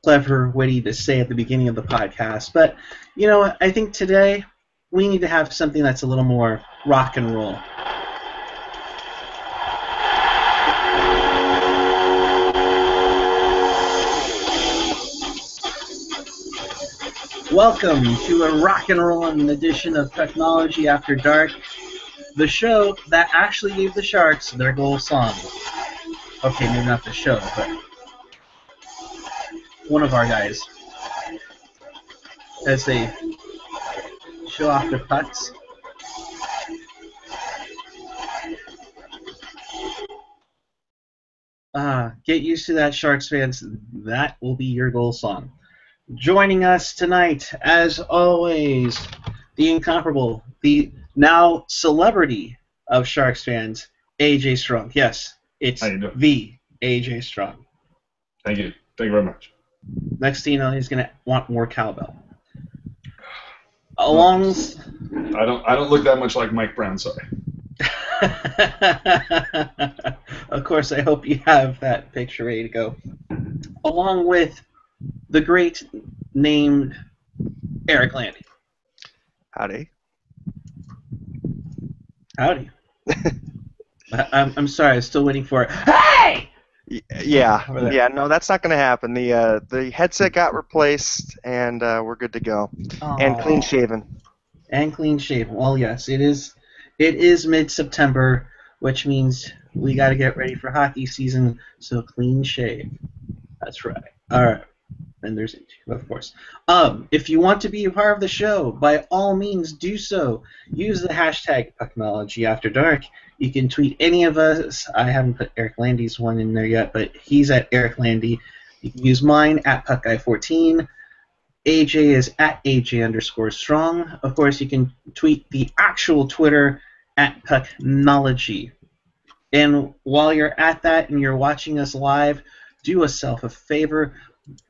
clever, witty to say at the beginning of the podcast. But, I think today we need to have something that's a little more rock and roll. Welcome to a rock and rollin' edition of Pucknology After Dark, the show that actually gave the Sharks their goal song. Okay, maybe not the show, but one of our guys, as they show off their pucks. Get used to that, Sharks fans. That will be your goal song. Joining us tonight, as always, the incomparable, the now celebrity of Sharks fans, AJ Strong. Yes, it's the AJ Strong. Thank you. Thank you very much. Next thing you know, he's gonna want more cowbell. I don't look that much like Mike Brown. Sorry. Of course, I hope you have that picture ready to go, along with the great named Eric Landy. Howdy. Howdy. I'm sorry, I'm still waiting for it. Hey! Yeah, no, that's not going to happen. The headset got replaced, and we're good to go. Aww. And clean shaven. And clean shaven. Well, yes, it is mid-September, which means we got to get ready for hockey season, so clean shave. That's right. All right. And there's it, of course. If you want to be a part of the show, by all means do so. Use the hashtag Pucknology After Dark. You can tweet any of us. I haven't put Eric Landy's one in there yet, but he's at Eric Landy. You can use mine at PuckGuy14. AJ is at AJ_Strong. Of course, you can tweet the actual Twitter at Pucknology. And while you're at that and you're watching us live, do yourself a favor.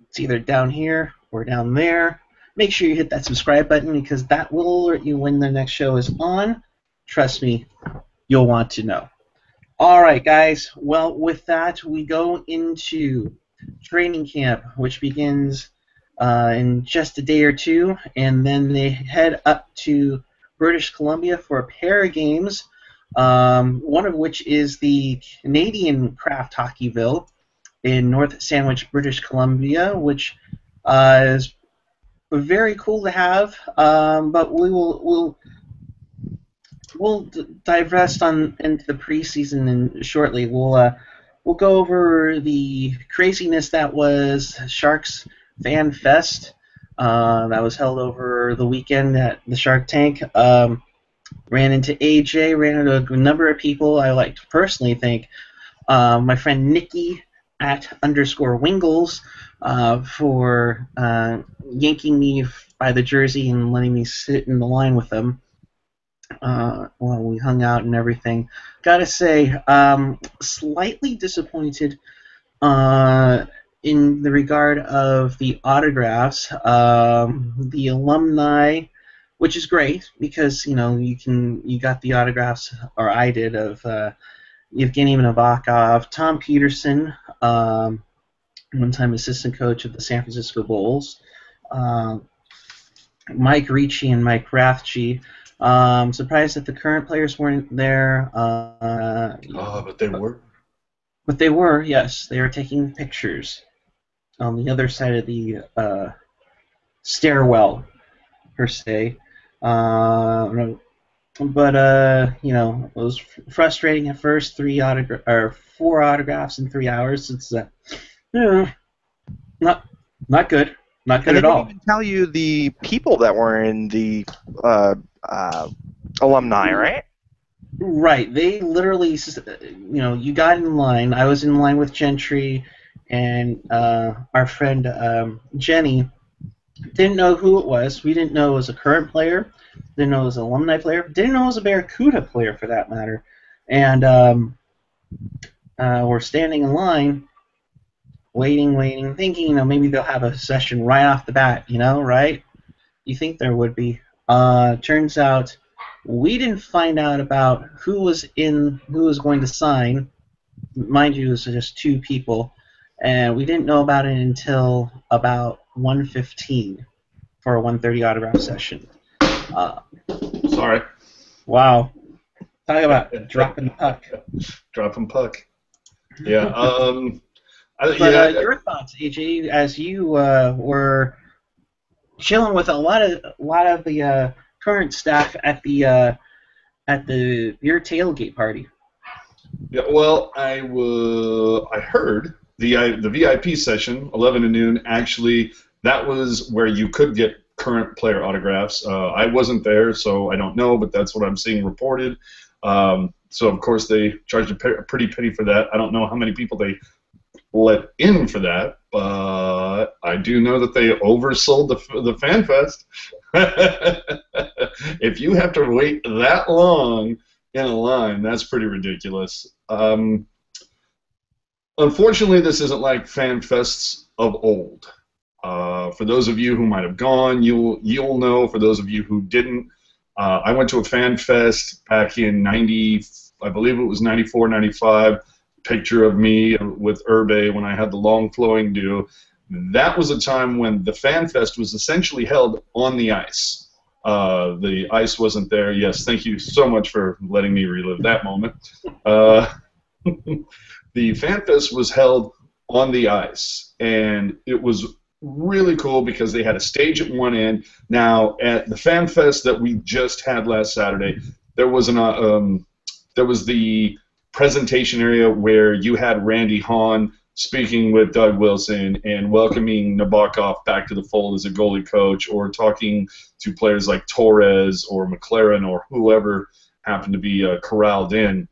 It's either down here or down there. Make sure you hit that subscribe button because that will alert you when the next show is on. Trust me, you'll want to know. All right, guys. Well, with that, we go into training camp, which begins in just a day or two, and then they head up to British Columbia for a pair of games, one of which is the Canadian Craft Hockeyville in North Sandwich, British Columbia, which is very cool to have. But we'll divest into the preseason and shortly. We'll go over the craziness that was Sharks Fan Fest that was held over the weekend at the Shark Tank. Ran into AJ, ran into a number of people I like to personally thank. My friend Nikki at _Wingles for yanking me by the jersey and letting me sit in the line with them while we hung out and everything. Gotta say, slightly disappointed in the regard of the autographs. The alumni, which is great because you got the autographs, or I did, of Evgeny Nabokov, Tom Peterson, one-time assistant coach of the San Francisco Bulls, Mike Ricci and Mike Rathje. Surprised that the current players weren't there. But they were. But they were, yes. They were taking pictures on the other side of the stairwell, per se. But it was frustrating at first. 4 autographs in 3 hours. It's not good. Not good at all. I didn't even tell you the people that were in the alumni, right? Right. They literally, you got in line. I was in line with Gentry and our friend Jenny. Didn't know who it was. We didn't know it was a current player. Didn't know it was an alumni player. Didn't know it was a Barracuda player, for that matter. And we're standing in line, waiting, thinking, maybe they'll have a session right off the bat, right? You think there would be. Turns out we didn't find out about who was going to sign. Mind you, it was just 2 people. and we didn't know about it until about 1:15 for a 1:30 autograph session. Sorry. Wow. Talk about dropping the puck. Dropping puck. Yeah. Your thoughts, AJ, as you were chilling with a lot of the current staff at the beer tailgate party. Yeah. Well, I heard the VIP session, 11 to noon. Actually, that was where you could get current player autographs. I wasn't there, so I don't know, but that's what I'm seeing reported. So of course they charged a pretty penny for that. I don't know how many people they let in for that, but I do know that they oversold the Fan Fest. If you have to wait that long in a line, that's pretty ridiculous. Unfortunately, this isn't like Fan Fests of old. For those of you who might have gone, you'll know. For those of you who didn't, I went to a Fan Fest back in I believe it was 94, 95. Picture of me with Herbe when I had the long flowing do. That was a time when the Fan Fest was essentially held on the ice. The ice wasn't there. Yes, thank you so much for letting me relive that moment. The Fan Fest was held on the ice, and it was really cool because they had a stage at one end. Now, at the Fan Fest that we just had last Saturday, there was the presentation area where you had Randy Hahn speaking with Doug Wilson and welcoming Nabokov back to the fold as a goalie coach, or talking to players like Torres or McLaren or whoever happened to be corralled in.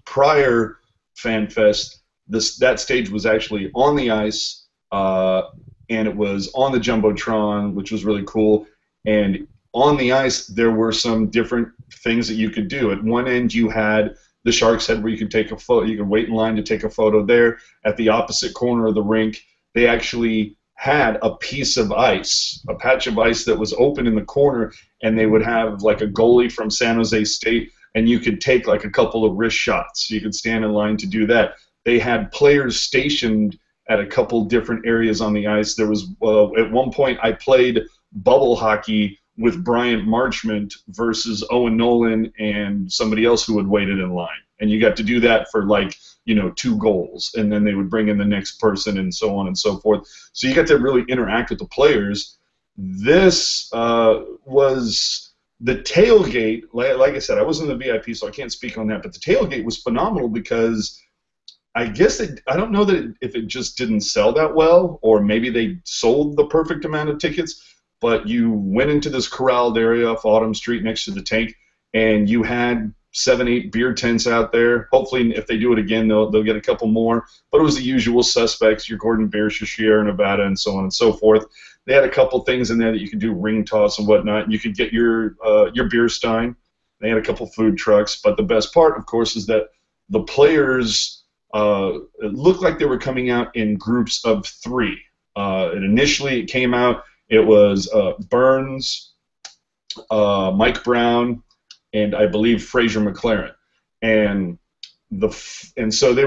Prior Fan Fest, that stage was actually on the ice, and it was on the Jumbotron, which was really cool. And on the ice, there were some different things that you could do. At one end, you had the Sharks Head, where you could take a photo. You could wait in line to take a photo there. At the opposite corner of the rink, they actually had a piece of ice, a patch of ice that was open in the corner, and they would have like a goalie from San Jose State, and you could take like a couple of wrist shots. You could stand in line to do that. They had players stationed at a couple different areas on the ice. There was at one point I played bubble hockey with Bryant Marchment versus Owen Nolan and somebody else who had waited in line. And you got to do that for 2 goals, and then they would bring in the next person and so on and so forth. So you got to really interact with the players. This was the tailgate. Like I said, I wasn't in the VIP, so I can't speak on that, but the tailgate was phenomenal because I guess I don't know if it just didn't sell that well, or maybe they sold the perfect amount of tickets, but you went into this corralled area off Autumn Street next to the tank, and you had 7, 8 beer tents out there. Hopefully, if they do it again, they'll get a couple more. But it was the usual suspects, your Gordon Biersch, your Sierra Nevada, and so on and so forth. They had a couple things in there that you could do ring toss and whatnot. And you could get your beer stein. They had a couple food trucks. But the best part, of course, is that the players it looked like they were coming out in groups of 3. And initially, it came out. It was Burns, Mike Brown, and I believe Fraser McLaren, and so they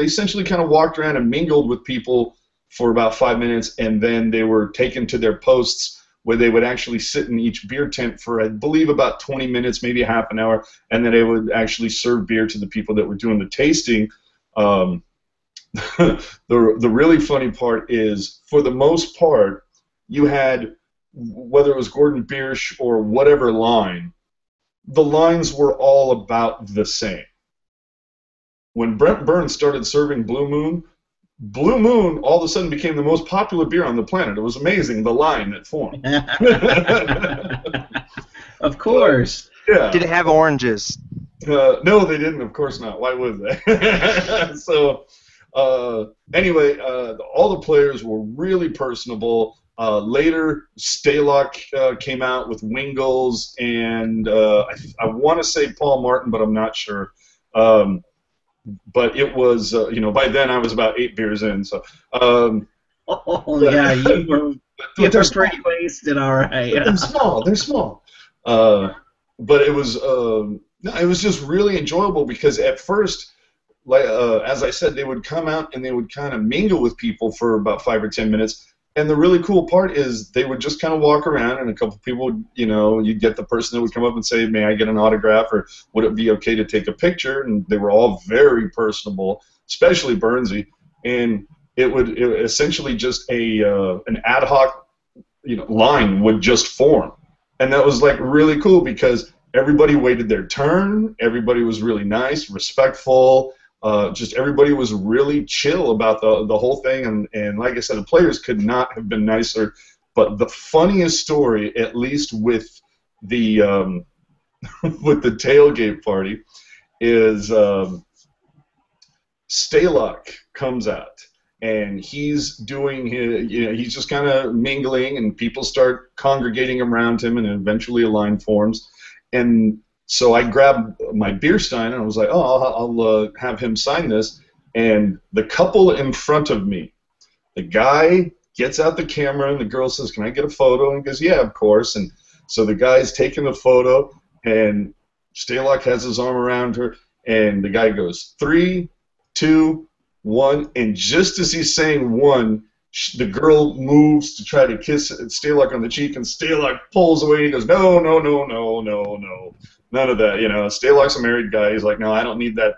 essentially kind of walked around and mingled with people for about 5 minutes, and then they were taken to their posts where they would actually sit in each beer tent for, I believe, about 20 minutes, maybe a half an hour, and then they would actually serve beer to the people that were doing the tasting. The really funny part is, for the most part, you had, whether it was Gordon Biersch or whatever line, the lines were all about the same. When Brent Burns started serving Blue Moon all of a sudden became the most popular beer on the planet. It was amazing, the line that formed. Of course. Yeah. Did it have oranges? No, they didn't. Of course not. Why would they? So, anyway, all the players were really personable. Later, Stalock came out with Wingles, and I want to say Paul Martin, but I'm not sure. But it was, by then I was about 8 beers in. So. Yeah, you were pretty wasted, all right. Yeah. They're small. But it was just really enjoyable because at first, like as I said, they would come out and they would kind of mingle with people for about 5 or 10 minutes. And the really cool part is they would just kind of walk around, and a couple people would, you'd get the person that would come up and say, "May I get an autograph?" or "Would it be okay to take a picture?" And they were all very personable, especially Burnsy. And it essentially just an ad hoc, line would just form, and that was like really cool because everybody waited their turn. Everybody was really nice, respectful. Just everybody was really chill about the whole thing, and like I said, the players could not have been nicer. But the funniest story, at least with the with the tailgate party, is Stalock comes out, and he's doing his, he's just kind of mingling, and people start congregating around him, and eventually a line forms, and so I grabbed my beer stein and I was like, "Oh, I'll have him sign this." And the couple in front of me, the guy gets out the camera and the girl says, "Can I get a photo?" And he goes, "Yeah, of course." And so the guy's taking the photo, and Stalock has his arm around her, and the guy goes, 3, 2, 1, and just as he's saying 1, the girl moves to try to kiss Stalock on the cheek, and Stalock pulls away. And he goes, "No, no, no, no, no, no. None of that." Stalock's a married guy. He's like, "No, I don't need that.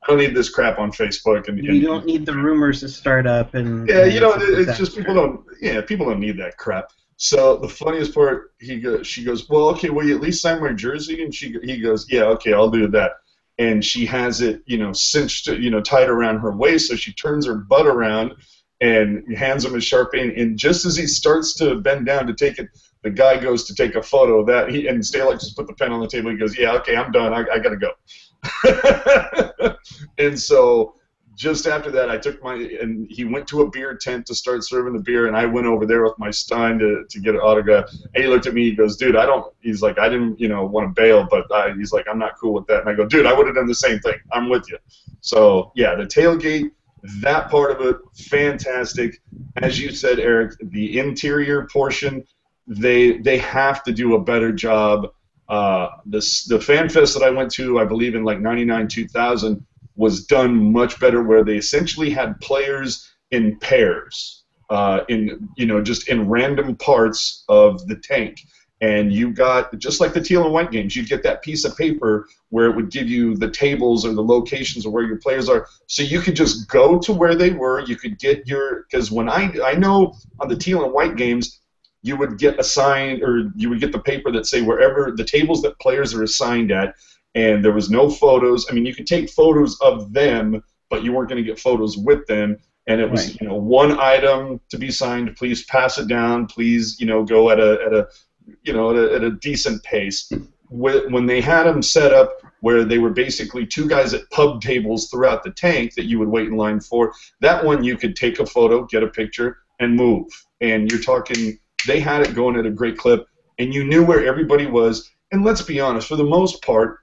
I don't need this crap on Facebook." And you don't need the rumors to start up and yeah, it's just people don't need that crap. So the funniest part, she goes, "Well, okay, will you at least sign my jersey?" And he goes, "Yeah, okay, I'll do that." And she has it, cinched, tied around her waist, so she turns her butt around and hands him a Sharpie. And just as he starts to bend down to take it, the guy goes to take a photo of that. And Stalock just put the pen on the table. He goes, "Yeah, okay, I'm done. I gotta go." And so just after that, and he went to a beer tent to start serving the beer, and I went over there with my stein to get an autograph. And he looked at me, he goes, "Dude, he's like, I didn't, want to bail, but he's like, I'm not cool with that." And I go, "Dude, I would have done the same thing. I'm with you." So yeah, the tailgate, that part of it, fantastic. As you said, Eric, the interior portion, they have to do a better job. The fan fest that I went to, I believe in like 99, 2000, was done much better, where they essentially had players in pairs, just in random parts of the tank. And you got, just like the teal and white games, you'd get that piece of paper where it would give you the tables or the locations of where your players are, so you could just go to where they were. You could get because when I know on the teal and white games, you would get assigned, or you would get the paper that say wherever the tables that players are assigned at, and there was no photos. I mean, you could take photos of them, but you weren't going to get photos with them. And it was, Right. One item to be signed. Please pass it down. Please, go at a decent pace. When they had them set up where they were basically two guys at pub tables throughout the tank that you would wait in line for, that one you could take a photo, get a picture, and move. And you're talking, they had it going at a great clip, and you knew where everybody was. And let's be honest, for the most part,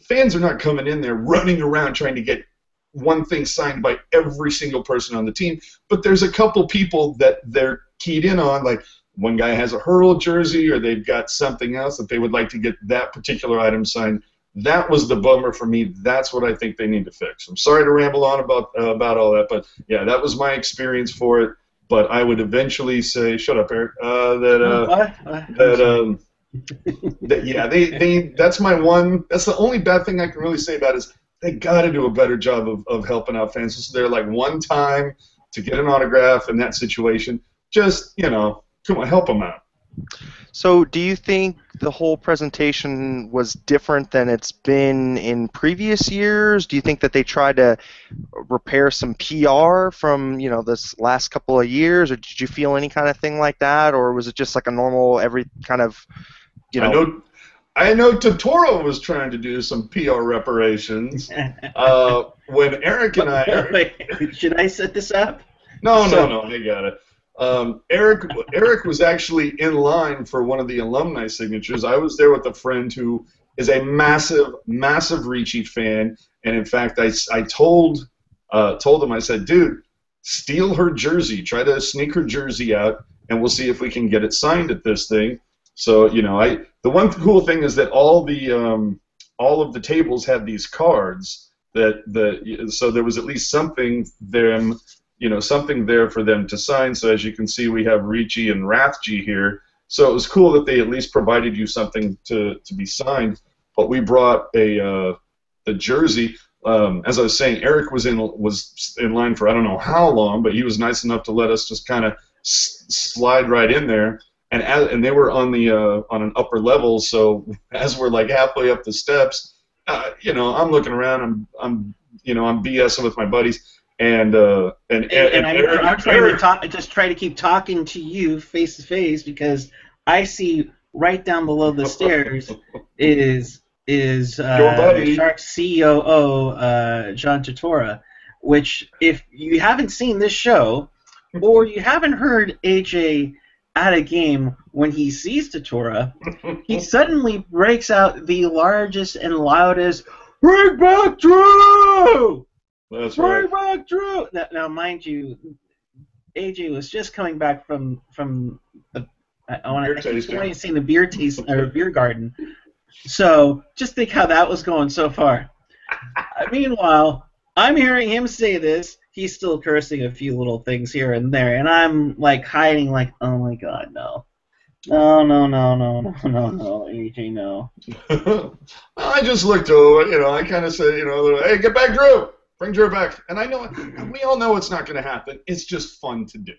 fans are not coming in there running around trying to get one thing signed by every single person on the team, but there's a couple people that they're keyed in on, like one guy has a Hurl jersey, or they've got something else that they would like to get that particular item signed. That was the bummer for me. That's what I think they need to fix. I'm sorry to ramble on about all that, but yeah, that was my experience for it. But I would eventually say, shut up, Eric. That's my one. That's the only bad thing I can really say about it, is they got to do a better job of helping out fans. So they're like, one time to get an autograph in that situation, just come on, help them out. So do you think the whole presentation was different than it's been in previous years? Do you think that they tried to repair some PR from, this last couple of years, or did you feel any kind of thing like that, or was it just like a normal every kind of, I know Totoro was trying to do some PR reparations. When Eric and I... Wait, should I set this up? No, I got it. Eric was actually in line for one of the alumni signatures. I was there with a friend who is a massive, massive Ricci fan, and in fact, I told him, I said, "Dude, steal her jersey. Try to sneak her jersey out, and we'll see if we can get it signed at this thing." So the one cool thing is that all of the tables had these cards so there was at least something something there for them to sign. So as you can see, we have Ricci and Rathje here. So it was cool that they at least provided you something to be signed. But we brought the jersey. As I was saying, Eric was in line for I don't know how long, but he was nice enough to let us just kind of slide right in there. And they were on an upper level. So as we're like halfway up the steps, I'm looking around. I'm BSing with my buddies, and Eric, I'm trying to talk. I just try to keep talking to you face to face because I see right down below the stairs is your buddy, Sharks COO John Tortora, which if you haven't seen this show or you haven't heard AJ at a game when he sees Tortora, he suddenly breaks out the largest and loudest "Bring back Drew!" That's right. Bring back Drew! Now, mind you, AJ was just coming back from the I want to see the beer taste or beer garden. So just think how that was going so far. Meanwhile, I'm hearing him say this. He's still cursing a few little things here and there, and I'm like hiding, like, oh my god, no, AJ, no. I just looked over, I kind of said, hey, get back, Drew, bring Drew back, and I know we all know it's not going to happen. It's just fun to do.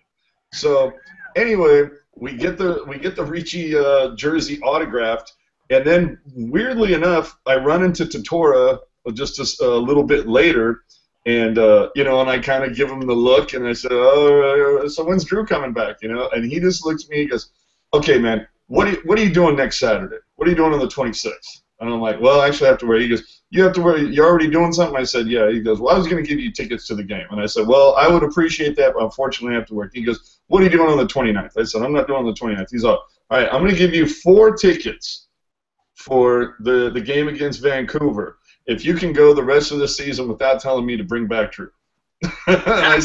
So anyway, we get the Ricci jersey autographed, and then weirdly enough, I run into Tortora just a little bit later. And and I kind of give him the look, and I said, "Oh, so when's Drew coming back?" And he just looks at me, he goes, "Okay, man, what are you doing next Saturday? What are you doing on the 26th?" And I'm like, "Well, actually, I have to wear." He goes, "You have to wear. You're already doing something?" I said, "Yeah." He goes, "Well, I was going to give you tickets to the game," and I said, "Well, I would appreciate that, but unfortunately, I have to work." He goes, "What are you doing on the 29th?" I said, "I'm not doing on the 29th." He's all right, I'm going to give you 4 tickets for the game against Vancouver if you can go the rest of the season without telling me to bring back Drew. and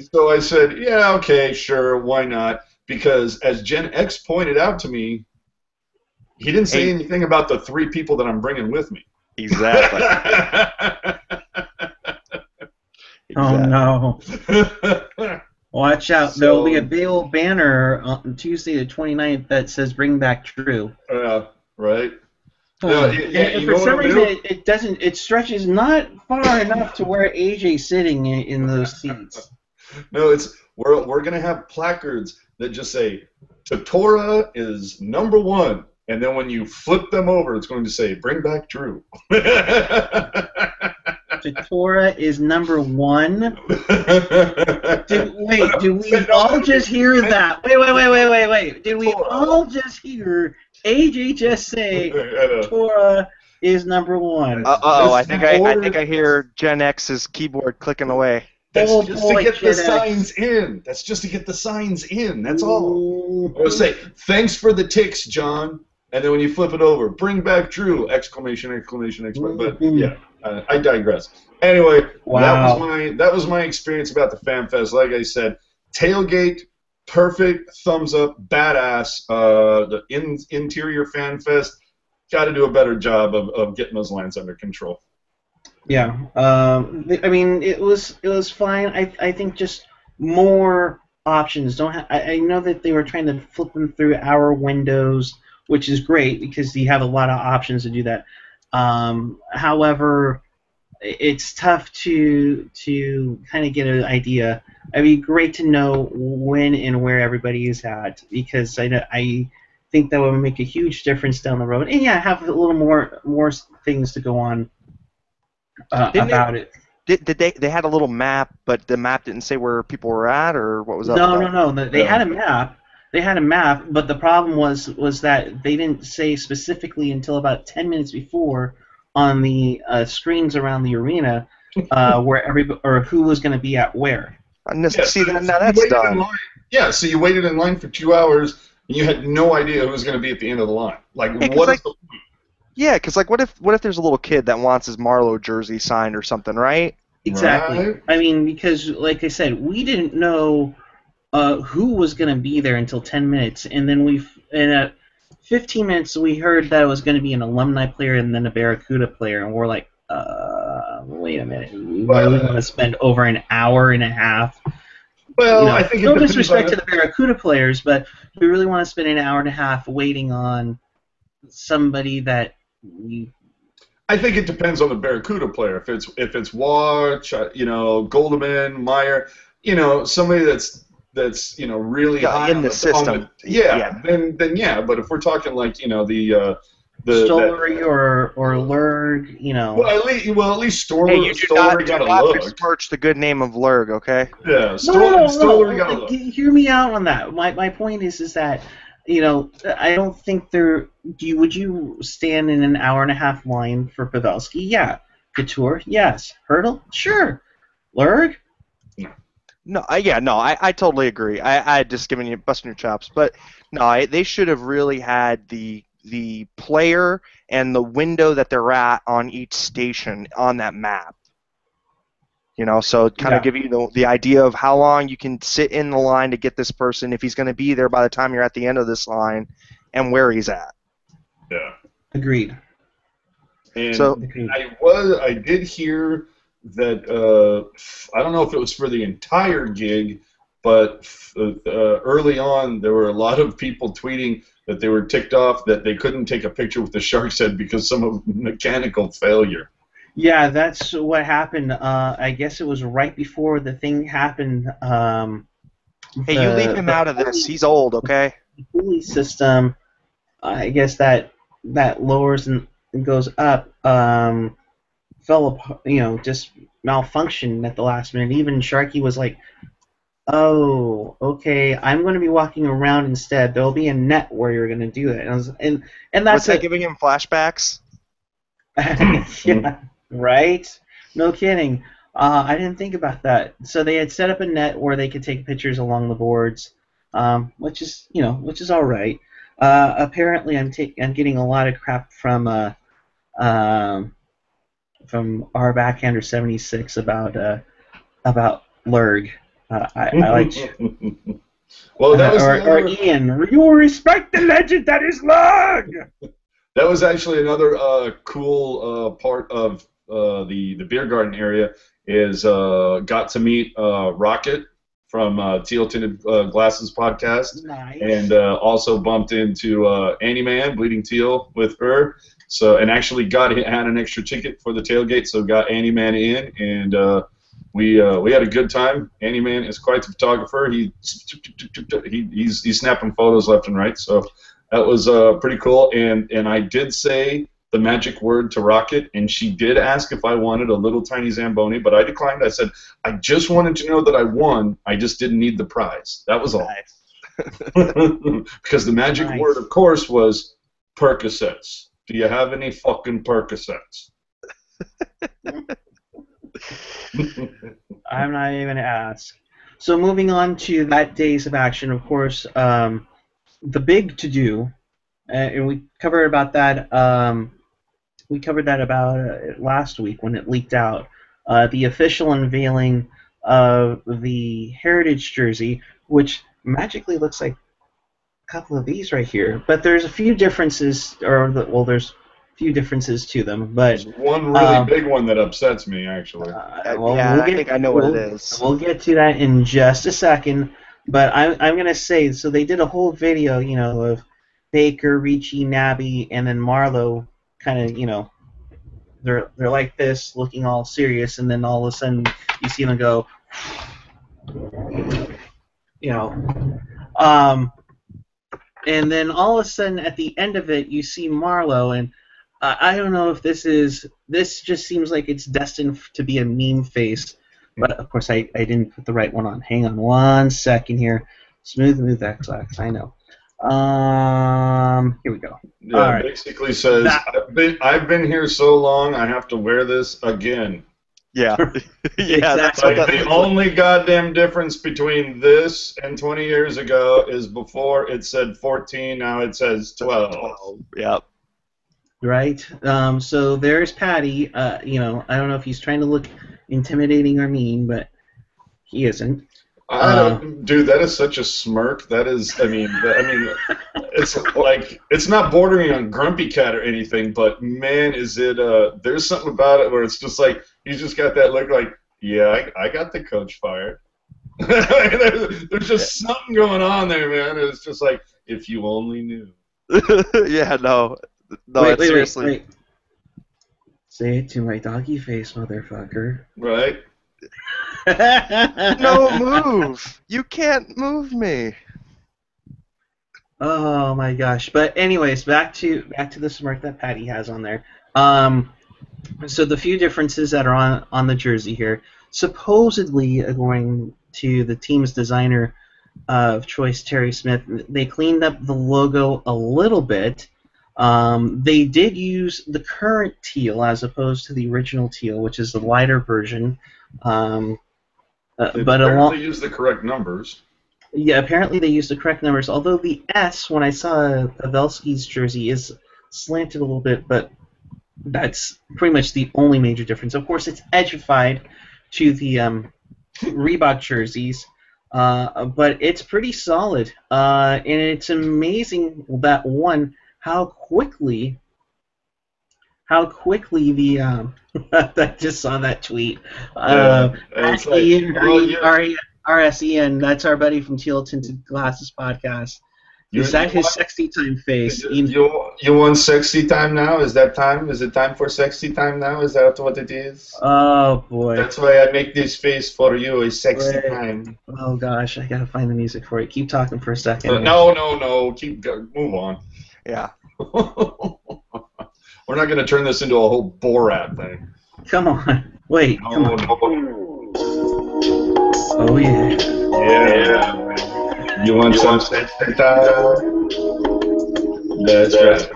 so I said, yeah, okay, sure, why not? Because as Gen X pointed out to me, he didn't say anything about the 3 people that I'm bringing with me. Exactly. Oh, no. Watch out. So, there'll be a big old banner on Tuesday the 29th that says "Bring back Drew." Right. And for some reason, it stretches not far enough to where AJ's sitting in those seats. No, we're gonna have placards that just say Tortora is number 1, and then when you flip them over, it's going to say "Bring back Drew." Tortora is number 1. Do we all just hear that? Wait. Did we all just hear AJ just say Tortora is number 1? I think I hear Gen X's keyboard clicking away. That's just to get the signs in. That's just to get the signs in. That's all. Or say, "Thanks for the ticks, John." And then when you flip it over, "Bring back Drew!" Exclamation, exclamation, exclamation. But yeah, I digress. Anyway, wow. that was my experience about the Fan Fest. Like I said, tailgate, perfect, thumbs up, badass. The interior Fan Fest, got to do a better job of getting those lines under control. Yeah, I mean, it was fine. I think just more options. I know that they were trying to flip them through our windows, which is great because you have a lot of options to do that. However, it's tough to kind of get an idea. It'd be great to know when and where everybody is at because I think that would make a huge difference down the road. And yeah, have a little more things to go on about it. Did they had a little map, but the map didn't say where people were at, or what was up? No. They had a map. They had a map, but the problem was that they didn't say specifically until about 10 minutes before on the screens around the arena where who was going to be at where. See, now that's done. Yeah, so you waited in line for 2 hours and you had no idea who was going to be at the end of the line. Like, what is the point? Yeah, because like, what if there's a little kid that wants his Marlowe jersey signed or something, right? Exactly. Right. I mean, because like I said, we didn't know who was going to be there until 10 minutes, and then at 15 minutes we heard that it was going to be an alumni player and then a Barracuda player, and we're like, Wait a minute. We Well, really want to spend over an hour and a half. I think it No depends on disrespect to it. the Barracuda players, but we really want to spend an hour and a half waiting on somebody that we. I think it depends on the Barracuda player. If it's Watch, Goldeman, Meyer, somebody that's really Yeah, high in on the the system. yeah, Yeah. then yeah. But if we're talking like the that Stollery or Lurg, well at least Hey, Stoller you do got a not look. besmirch the good name of Lurg, okay? Yeah, No, no, no, Stoller got a no. look. Hear me out on that. My point is that I don't think there. Would you stand in an hour and a half line for Pavelski? Yeah. Couture? Yes. Hurdle? Sure. Lurg? No, I totally agree. I just giving you busting your chops, but no, they should have really had the player and the window that they're at on each station on that map. So kind of Yeah. give you the idea of how long you can sit in the line to get this person if he's going to be there by the time you're at the end of this line, and where he's at. Yeah. Agreed. And So Agreed. I did hear that I don't know if it was for the entire gig, but early on there were a lot of people tweeting that they were ticked off that they couldn't take a picture with the shark's head because some of mechanical failure. Yeah, that's what happened. I guess it was right before the thing happened. hey, you leave him out of this. He's old, okay? The pulley system, I guess that lowers and goes up, fell apart, just malfunctioned at the last minute. Even Sharky was like, "Oh, okay, I'm going to be walking around instead. There'll be a net where you're going to do it." And Was that's that giving him flashbacks? yeah, right? No kidding. I didn't think about that. So they had set up a net where they could take pictures along the boards, which is all right. Apparently, I'm getting a lot of crap um, from our backhander 76 about Lurg. I like Well, that was or Ian. You will respect the legend that is Lurg. that was actually another cool part of the beer garden area is got to meet Rocket from Teal Tinted Glasses podcast, Nice. and also bumped into Annie Man, Bleeding Teal, with her. So and actually had an extra ticket for the tailgate, so got Annie Man in, and we had a good time. Annie Man is quite the photographer. He's snapping photos left and right, so that was pretty cool. And I did say the magic word to Rocket, and she did ask if I wanted a little tiny Zamboni, but I declined. I said, I just wanted to know that I won. I just didn't need the prize. That was all. Nice. Because the magic Nice. word, of course, was Percocets. Do you have any fucking Percocets? I'm not even to ask. So moving on to that days of action, of course, the big to-do, and we covered about that. We covered that about last week when it leaked out. The official unveiling of the Heritage jersey, which magically looks like a couple of these right here, but there's a few differences, there's a few differences to them, but There's one really big one that upsets me, actually. I think I know what it is. We'll get to that in just a second, but I'm gonna say so. They did a whole video, of Baker, Ricci, Nabby, and then Marlowe, kind of, they're like this, looking all serious, and then all of a sudden you see them go, you know, and then all of a sudden at the end of it you see Marlowe, and I don't know if this just seems like it's destined to be a meme face, but of course I didn't put the right one on. Hang on one second here. Smooth XX, I know. Here we go. Yeah, All right. basically says, I've been here so long, I have to wear this again. Yeah. Yeah, that's Like, what that the looks like. only goddamn difference between this and 20 years ago is before it said 14, now it says 12. Yep. Right. So there's Patty. I don't know if he's trying to look intimidating or mean, but he isn't. I don't, dude. That is such a smirk. That is, it's like it's not bordering on grumpy cat or anything, but man, is it? There's something about it where it's just like he's just got that look, like, yeah, I got the coach fired. There's just something going on there, man. It's just like if you only knew. Yeah, no, wait, seriously. wait. Say it to my doggy face, motherfucker. Right? No move. You can't move me. Oh my gosh! But anyways, back to the smirk that Patty has on there. So the few differences that are on the jersey here, supposedly according to the team's designer of choice, Terry Smith, they cleaned up the logo a little bit. They did use the current teal as opposed to the original teal, which is the lighter version. They But apparently use the correct numbers. yeah, apparently they used the correct numbers. Although the S, when I saw Pavelski's jersey, is slanted a little bit, but that's pretty much the only major difference. Of course, it's edgified to the Reebok jerseys, but it's pretty solid. And it's amazing that how quickly the I just saw that tweet. It's like, Ian well, Green, RSEN, that's our buddy from Teal Tinted Glasses podcast. Is that his sexy time face? You want sexy time now? Is that time? Is it time for sexy time now? Is that what it is? Oh boy. That's why I make this face for you, a sexy time. Oh gosh, I gotta find the music for it. Keep talking for a second. No. Move on. Yeah. We're not gonna turn this into a whole Borat thing. Come on. Wait. Come on. No. Oh yeah. Yeah. You want some sexy time? That's right.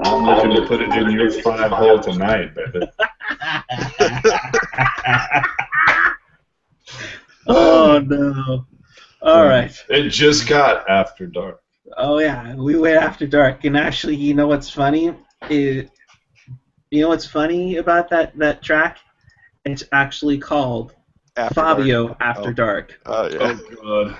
I'm looking to put it in your 5-hole tonight, baby. Oh no. All right. It just got after dark. Oh yeah, we went after dark, and actually, you know what's funny? You know what's funny about that track? It's actually called After Fabio Dark. After Dark. Oh yeah. Oh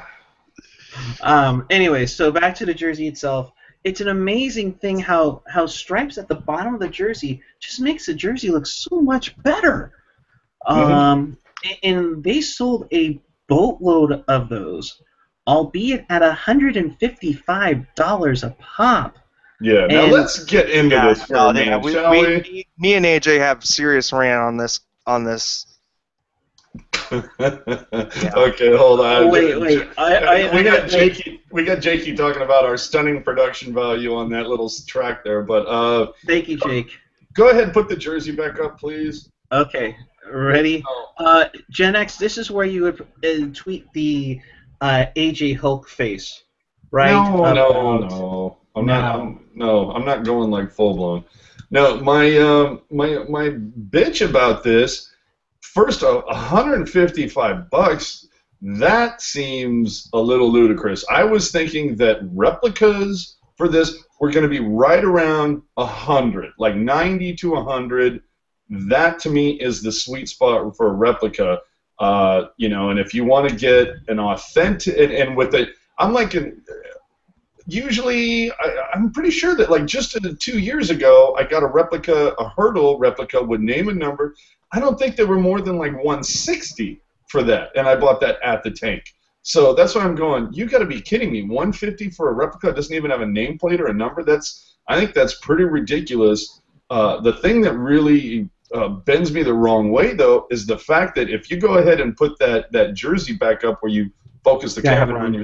god. Anyway, so back to the jersey itself. It's an amazing thing how stripes at the bottom of the jersey just makes the jersey look so much better. And they sold a boatload of those, albeit at $155 a pop. Yeah, now let's get into this for a minute, shall we? Me and AJ have serious rant on this. Okay, hold on. Wait. We got Jakey talking about our stunning production value on that little track there, but thank you, Jake. Go ahead and put the jersey back up, please. Okay, ready? Gen X, this is where you would tweet the AJ Hulk face, right? No. I'm not going like full blown. No, my bitch about this. First off, $155. That seems a little ludicrous. I was thinking that replicas for this were going to be right around 100, like 90 to 100. That to me is the sweet spot for a replica. And if you want to get an authentic, and with it, I'm like usually, I'm pretty sure that like just 2 years ago, I got a hurdle replica with name and number. I don't think they were more than like 160 for that, and I bought that at the tank. So that's why I'm going, you got to be kidding me. 150 for a replica that doesn't even have a nameplate or a number? I think that's pretty ridiculous. The thing that really bends me the wrong way, though, is the fact that if you go ahead and put that jersey back up where you focus the camera on your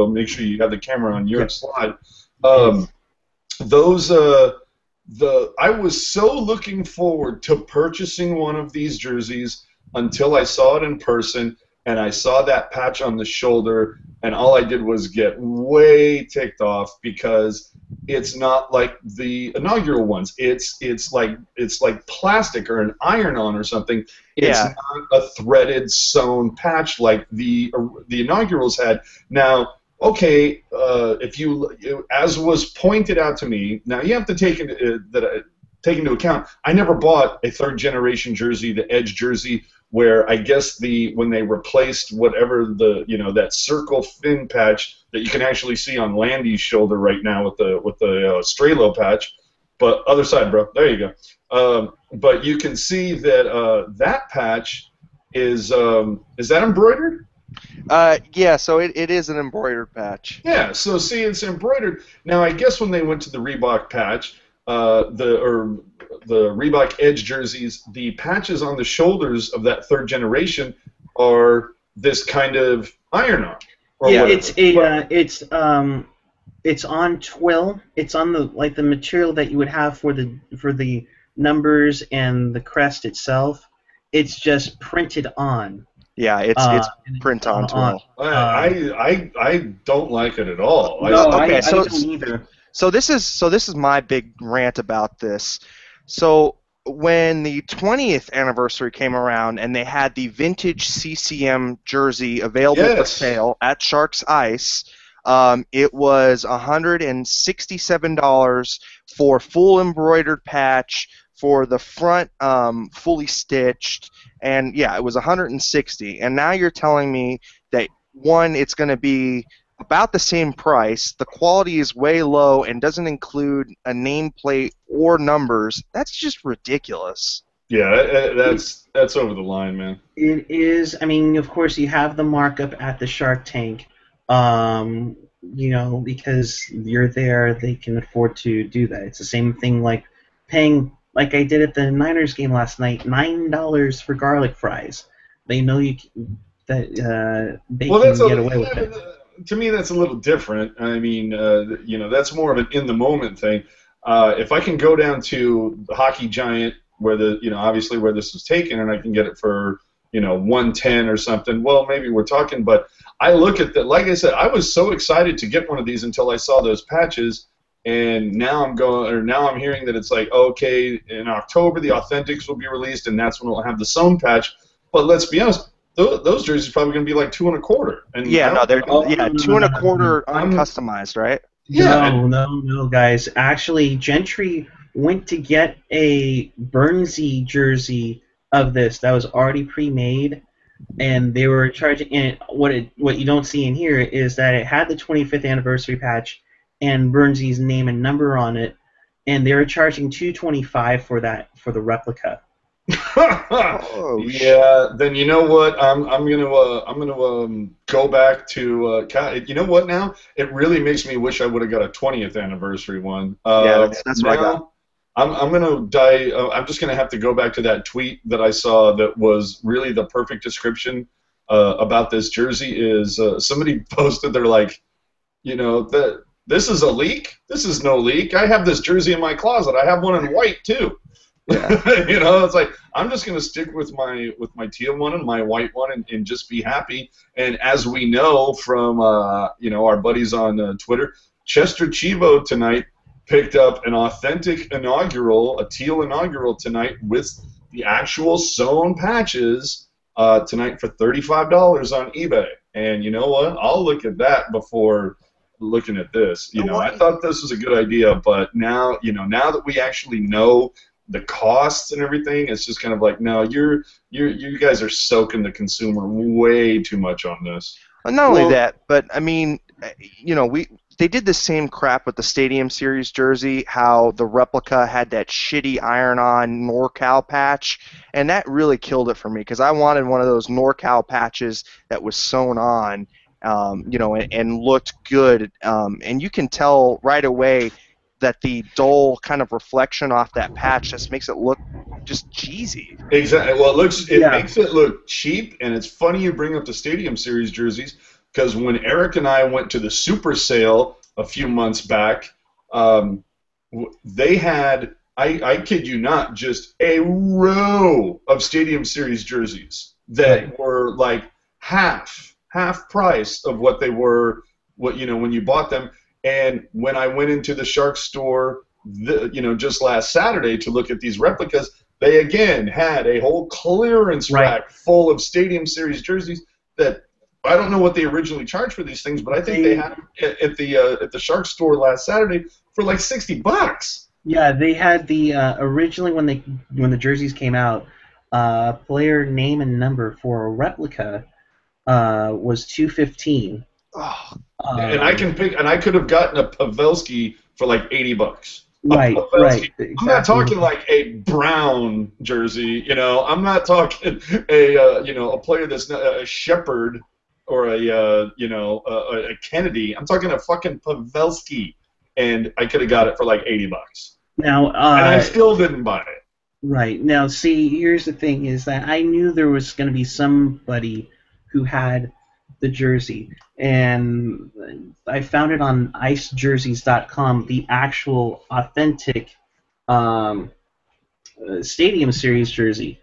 make sure you have the camera on your slide. I was so looking forward to purchasing one of these jerseys until I saw it in person and I saw that patch on the shoulder, and all I did was get way ticked off because it's not like the inaugural ones. It's like plastic or an iron-on or something. It's not a threaded sewn patch like the inaugurals had. Now, okay, as was pointed out to me, now you have to take into account, I never bought a third-generation jersey, the Edge jersey, where I guess when they replaced whatever that circle fin patch that you can actually see on Landy's shoulder right now with the Strelo patch, but other side, bro. There you go. But you can see that that patch is that embroidered? Yeah, so it is an embroidered patch. Yeah, so see, it's embroidered. Now, I guess when they went to the Reebok patch, the Reebok Edge jerseys, the patches on the shoulders of that third generation are this kind of iron-on. Yeah, it's on twill. It's on the material that you would have for the numbers and the crest itself. It's just printed on. Yeah, it's print on twill. I don't like it at all. No, okay, I don't either. So this is my big rant about this. So when the 20th anniversary came around and they had the vintage CCM jersey available for sale at Sharks Ice, it was $167 for full embroidered patch, for the front fully stitched, and yeah, it was $160. And now you're telling me that one, it's going to be about the same price, the quality is way low and doesn't include a nameplate or numbers. That's just ridiculous. Yeah, that's over the line, man. It is. I mean, of course, you have the markup at the Shark Tank. Because you're there, they can afford to do that. It's the same thing like paying, like I did at the Niners game last night, $9 for garlic fries. They know they can get away with it. To me, that's a little different. I mean, that's more of an in-the-moment thing. If I can go down to the Hockey Giant, where obviously where this was taken, and I can get it for, $110 or something, well, maybe we're talking. But I look at that, like I said, I was so excited to get one of these until I saw those patches, and now I'm hearing that it's like, okay, in October the Authentics will be released, and that's when we'll have the sewn patch. But let's be honest, those jerseys are probably going to be like $225. And yeah, no, they're $225 uncustomized, right? Yeah. No, guys. Actually, Gentry went to get a Burnsy jersey of this that was already pre-made, and they were charging. And what you don't see in here is that it had the 25th anniversary patch and Burnsy's name and number on it, and they were charging $225 for the replica. Yeah, then you know what? I'm gonna go back to you know what now? It really makes me wish I would have got a 20th anniversary one. Yeah, that's what I got. I'm gonna die. I'm just gonna have to go back to that tweet that I saw that was really the perfect description about this jersey. Is somebody posted? They're like, that this is a leak. This is no leak. I have this jersey in my closet. I have one in white too. Yeah. It's like I'm just gonna stick with my teal one and my white one and just be happy. And as we know from our buddies on Twitter, Chester Chivo tonight picked up an authentic inaugural, a teal inaugural tonight with the actual sewn patches tonight for $35 on eBay. And you know what? I'll look at that before looking at this. I thought this was a good idea, but now that we actually know the costs and everything, it's just kind of like, no, you guys are soaking the consumer way too much on this. Well, not only that, but I mean, they did the same crap with the Stadium Series jersey, how the replica had that shitty iron-on NorCal patch, and that really killed it for me because I wanted one of those NorCal patches that was sewn on, and looked good, and you can tell right away that the dull kind of reflection off that patch just makes it look just cheesy. Exactly. Well, it makes it look cheap, and it's funny you bring up the Stadium Series jerseys because when Eric and I went to the Super Sale a few months back, they had, I kid you not, just a row of Stadium Series jerseys that were like half price of what they were, when you bought them. And when I went into the Sharks store, just last Saturday to look at these replicas, they again had a whole clearance rack full of Stadium Series jerseys that I don't know what they originally charged for these things, but I think they had them at the Sharks store last Saturday for like $60. Yeah, they had the originally when the jerseys came out, player name and number for a replica was 215. Oh, And I Um, can pick, and I could have gotten a Pavelski for like $80. A right, Pavelski. I'm not exactly. talking like a Brown jersey, I'm not talking a a player that's not a Shepherd or a Kennedy. I'm talking a fucking Pavelski, and I could have got it for like $80, Now, and I still didn't buy it. right. Now, see, here's the thing is that I knew there was going to be somebody who had the jersey, and I found it on icejerseys.com, the actual authentic um, Stadium Series jersey,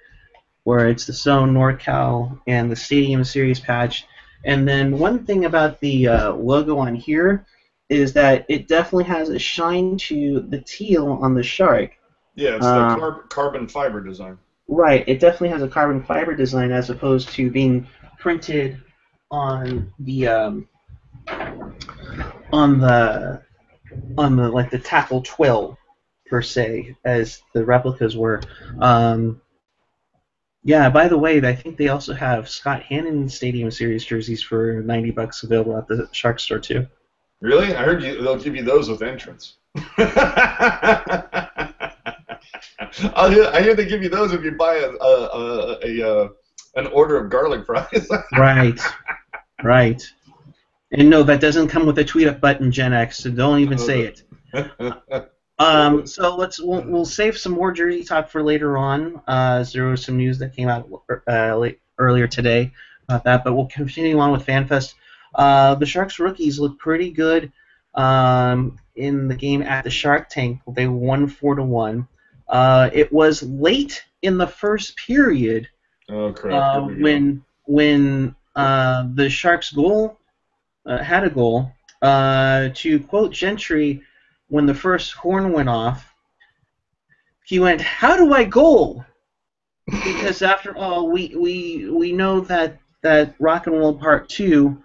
where it's the Zone NorCal and the Stadium Series patch. And then one thing about the logo on here is that it definitely has a shine to the teal on the shark. Yeah, it's the Uh, carbon fiber design. Right, it definitely has a carbon fiber design as opposed to being printed on on the the like the tackle twill per se as the replicas were. Um, yeah. By the way, I think they also have Scott Hannon Stadium Series jerseys for $90 available at the Shark store too. Really? I heard they'll give you those with entrance. I hear they give you those if you buy an order of garlic fries. Right, right. And no, that doesn't come with a tweet up button, Gen X. So don't even say it. So we'll save some more jersey talk for later on. As there was some news that came out earlier today about that, but we'll continue on with FanFest. The Sharks rookies look pretty good in the game at the Shark Tank. They won 4-1. It was late in the first period Oh crap! Here we go. when the Sharks goal had a goal. To quote Gentry, when the first horn went off, he went, "How do I goal?" Because after all, we know that Rock and Roll Part 2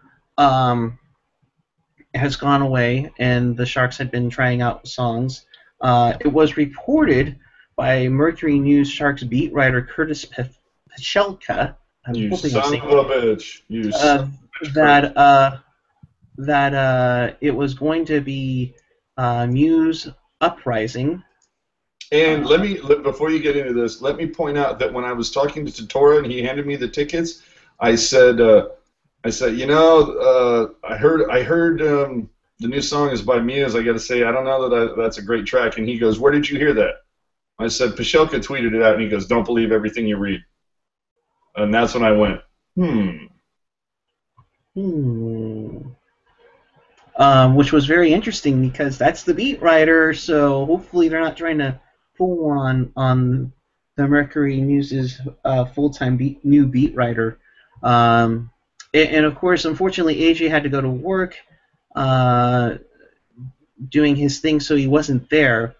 has gone away, and the Sharks had been trying out songs. It was reported by Mercury News Sharks beat writer Curtis Pachelka. I'm You hoping I'm son saying of a bitch! You son of a bitch! that it was going to be Muse Uprising. And before you get into this, let me point out that when I was talking to Tortora and he handed me the tickets, I said, I heard the new song is by Muse. I got to say, I don't know that's a great track. And he goes, where did you hear that? I said, Pashelka tweeted it out, and he goes, don't believe everything you read. And that's when I went, Which was very interesting because that's the beat writer, so hopefully they're not trying to pull one on the Mercury News's full-time new beat writer. And of course, unfortunately, AJ had to go to work doing his thing, so he wasn't there.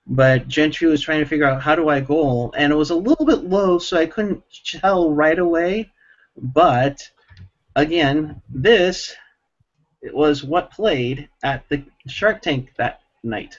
But Gentry was trying to figure out how do I goal, and it was a little bit low, so I couldn't tell right away. But again, this was what played at the Shark Tank that night.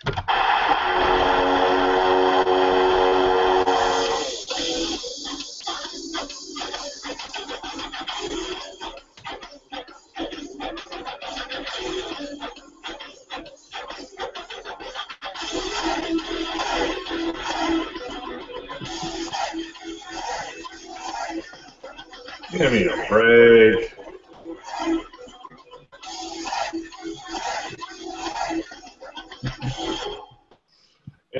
give me a break.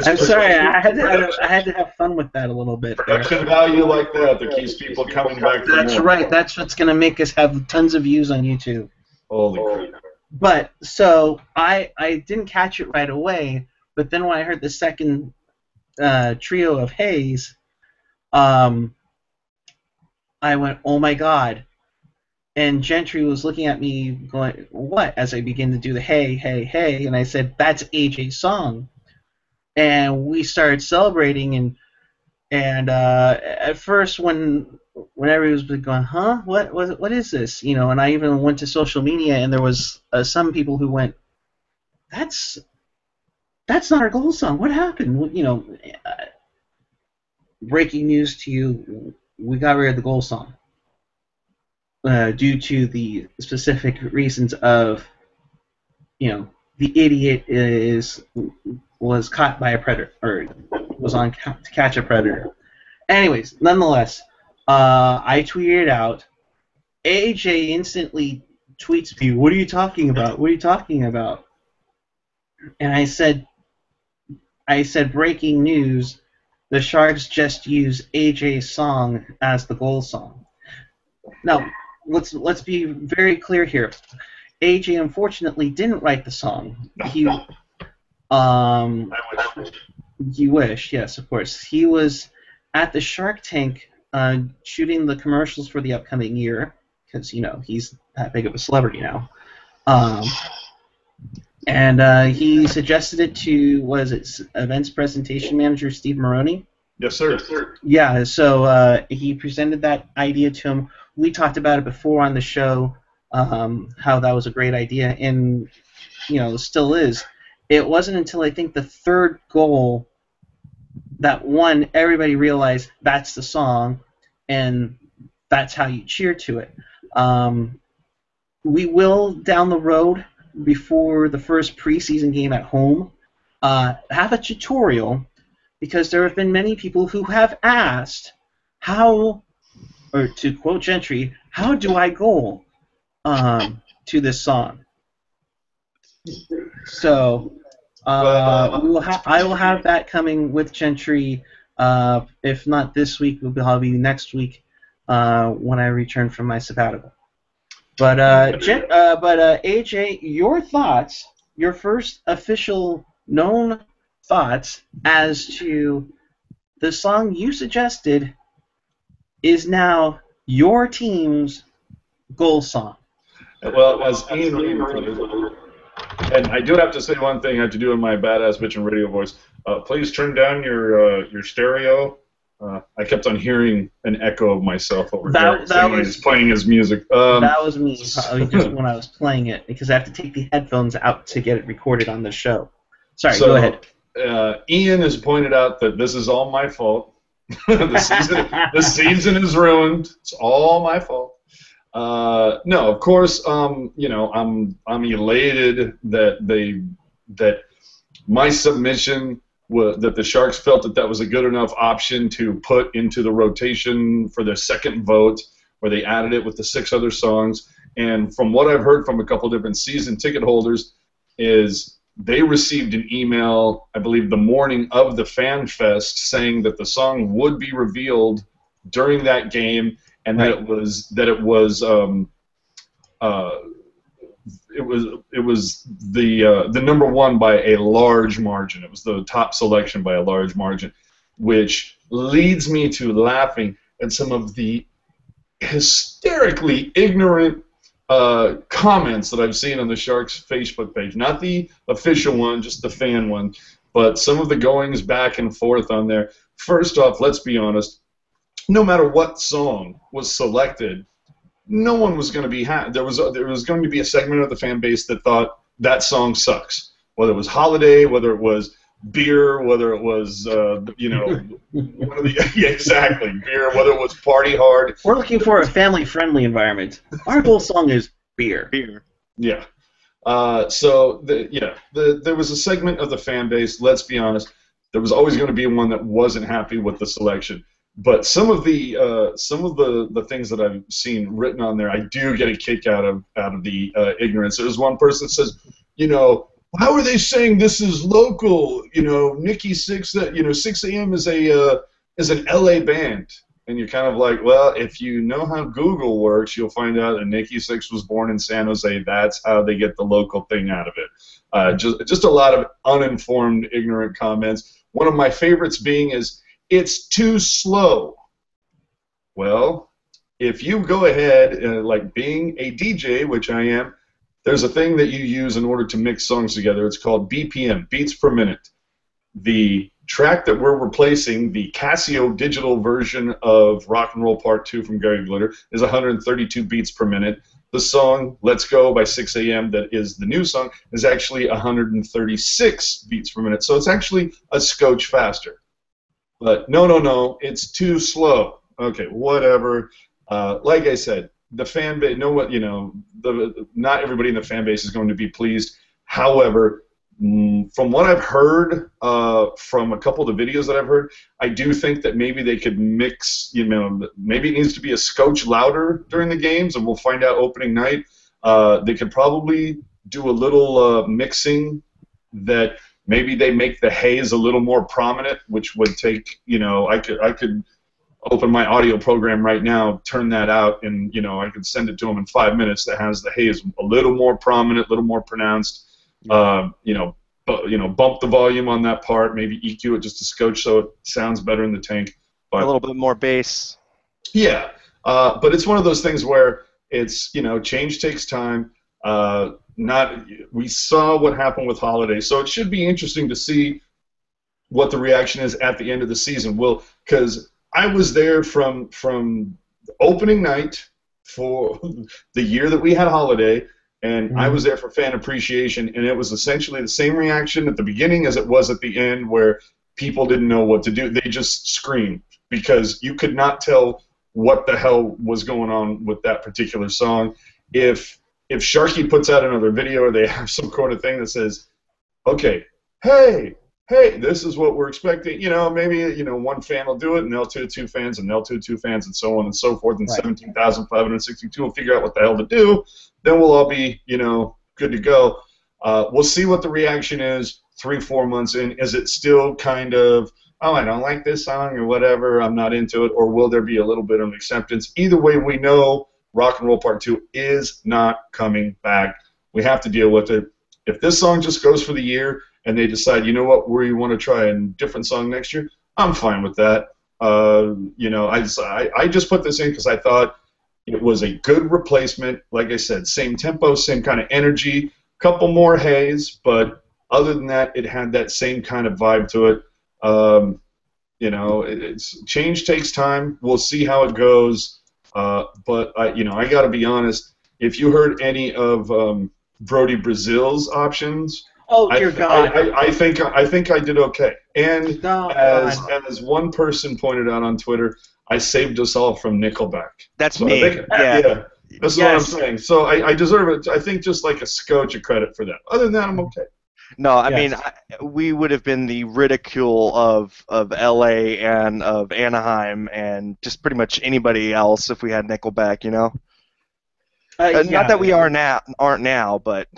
I'm sorry, I had to have fun with that a little bit there. Production value like that keeps people coming back for That's more. right. That's what's going to make us have tons of views on YouTube. Holy crap. But so I didn't catch it right away. But then when I heard the second trio of Haze, I went, "Oh my God!" And Gentry was looking at me going, "What?" As I began to do the "Hey, hey, hey," and I said, "That's AJ's song." And we started celebrating, and at first when everybody was going, "Huh? What is this?" And I even went to social media, and there was some people who went, "That's not our goal song. What happened?" breaking news to you: we got rid of the goal song due to the specific reasons of, the idiot was caught by a predator, or was on to catch a predator. Anyways, nonetheless, I tweeted out. AJ instantly tweets me, "What are you talking about? What are you talking about?" And I said, breaking news: the Sharks just used AJ's song as the goal song. Now, let's be very clear here. AJ unfortunately didn't write the song. Um, you wish, yes, of course. He was at the Shark Tank shooting the commercials for the upcoming year because he's that big of a celebrity now. And he suggested it to, was it events presentation manager Steve Maroney? Yes, sir. Yes, sir. Yeah, so he presented that idea to him. We talked about it before on the show, how that was a great idea, and still is. It wasn't until I think the third goal that everybody realized that's the song, and that's how you cheer to it. We will, down the road, before the first preseason game at home, have a tutorial, because there have been many people who have asked how, or to quote Gentry, how do I goal to this song? So I will have that coming with Gentry. If not this week, it will probably be next week when I return from my sabbatical. But AJ, your thoughts, your first official known thoughts as to the song you suggested is now your team's goal song. Well, as Ian put it, and I do have to say one thing I have to do in my badass bitchin' radio voice. Please turn down your stereo. I kept on hearing an echo of myself over there. That was playing his music. That was me, probably just when I was playing it, because I have to take the headphones out to get it recorded on the show. Sorry, go ahead. Ian has pointed out that this is all my fault. the season is ruined. It's all my fault. No, of course. I'm elated that my submission that the Sharks felt that was a good enough option to put into the rotation for their second vote, where they added it with the 6 other songs. And from what I've heard from a couple different season ticket holders, is they received an email, I believe, the morning of the Fan Fest, saying that the song would be revealed during that game, and that it was the number one by a large margin. It was the top selection by a large margin, which leads me to laughing at some of the hysterically ignorant comments that I've seen on the Sharks Facebook page. Not the official one, just the fan one, but some of the goings back and forth on there. First off, let's be honest. No matter what song was selected, no one was going to be happy. There was going to be a segment of the fan base that thought that song sucks. Whether it was Holiday, whether it was Beer, whether it was exactly Beer, whether it was Party Hard. We're looking for a family-friendly environment. Our goal song is Beer. Beer. Yeah. There was a segment of the fan base. Let's be honest. There was always going to be one that wasn't happy with the selection. But some of the things that I've seen written on there, I do get a kick out of the ignorance. There was one person that says, how are they saying this is local? Nikki Sixx, 6 a.m. is an LA band, and you're kind of like, well, if you know how Google works, you'll find out that Nikki Sixx was born in San Jose. That's how they get the local thing out of it. Just a lot of uninformed, ignorant comments. One of my favorites being is, it's too slow. Well, if you go ahead, like being a DJ, which I am, there's a thing that you use in order to mix songs together. It's called BPM, beats per minute. The track that we're replacing, the Casio digital version of Rock and Roll Part 2 from Gary Glitter, is 132 beats per minute. The song Let's Go by 6 a.m., that is the new song, is actually 136 beats per minute. So it's actually a scotch faster. But no, it's too slow. Okay, whatever. Like I said, the fan base, not everybody in the fan base is going to be pleased. However, from what I've heard, from a couple of the videos that I've heard, I do think that maybe they could mix, maybe it needs to be a scotch louder during the games, and we'll find out opening night. They could probably do a little mixing that maybe they make the haze a little more prominent, which would take, I could open my audio program right now, turn that out, and I could send it to them in 5 minutes that has the haze a little more prominent, a little more pronounced. Bump the volume on that part, maybe EQ it just a scotch so it sounds better in the tank. But a little bit more bass. Yeah, but it's one of those things where it's change takes time. We saw what happened with Holiday, so it should be interesting to see what the reaction is at the end of the season. Because I was there from opening night for the year that we had Holiday, and I was there for fan appreciation, and it was essentially the same reaction at the beginning as it was at the end, where people didn't know what to do. They just screamed because you could not tell what the hell was going on with that particular song. If Sharky puts out another video or they have some kind of thing that says, okay, hey, this is what we're expecting, maybe, one fan will do it, and they'll two fans, and they'll two fans, and so on and so forth, and Right. 17,562 will figure out what the hell to do. Then we'll all be, good to go. We'll see what the reaction is 3-4 months in. Is it still kind of, oh, I don't like this song or whatever, I'm not into it, or will there be a little bit of acceptance? Either way, we know Rock and Roll Part 2 is not coming back. We have to deal with it. If this song just goes for the year and they decide, you know what, we want to try a different song next year, I'm fine with that. I just put this in because I thought it was a good replacement. Like I said, same tempo, same kind of energy, couple more haze, but other than that, it had that same kind of vibe to it. It's change takes time. We'll see how it goes. But I got to be honest. If you heard any of Brody Brazil's options, Oh dear God! I think I did okay. And Oh, as one person pointed out on Twitter, I saved us all from Nickelback. That's So me. I think, Yeah. that's what I'm saying. So I deserve it. I think just like a scotch of credit for that. Other than that, I'm okay. No, I Yes. mean, we would have been the ridicule of LA and of Anaheim and just pretty much anybody else if we had Nickelback, Not that we aren't now, but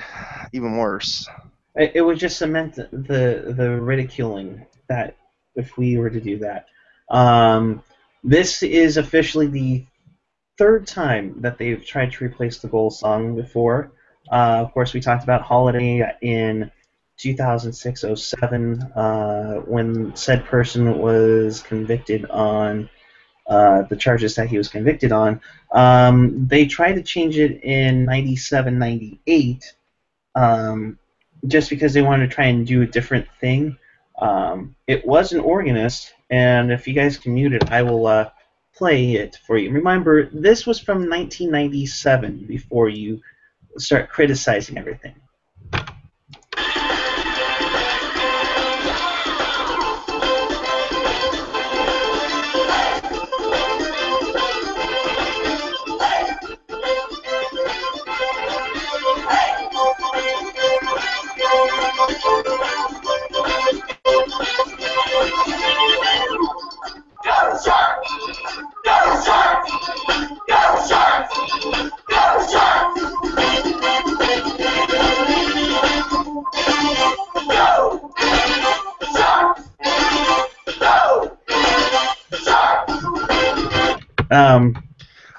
even worse. It would just cement the ridiculing that if we were to do that. This is officially the third time that they've tried to replace the goal song before. Of course, we talked about Holiday in 2006-07 when said person was convicted on the charges that he was convicted on. They tried to change it in 97-98 just because they wanted to try and do a different thing. It was an organist, and if you guys can mute it, I will play it for you. Remember, this was from 1997 before you start criticizing everything.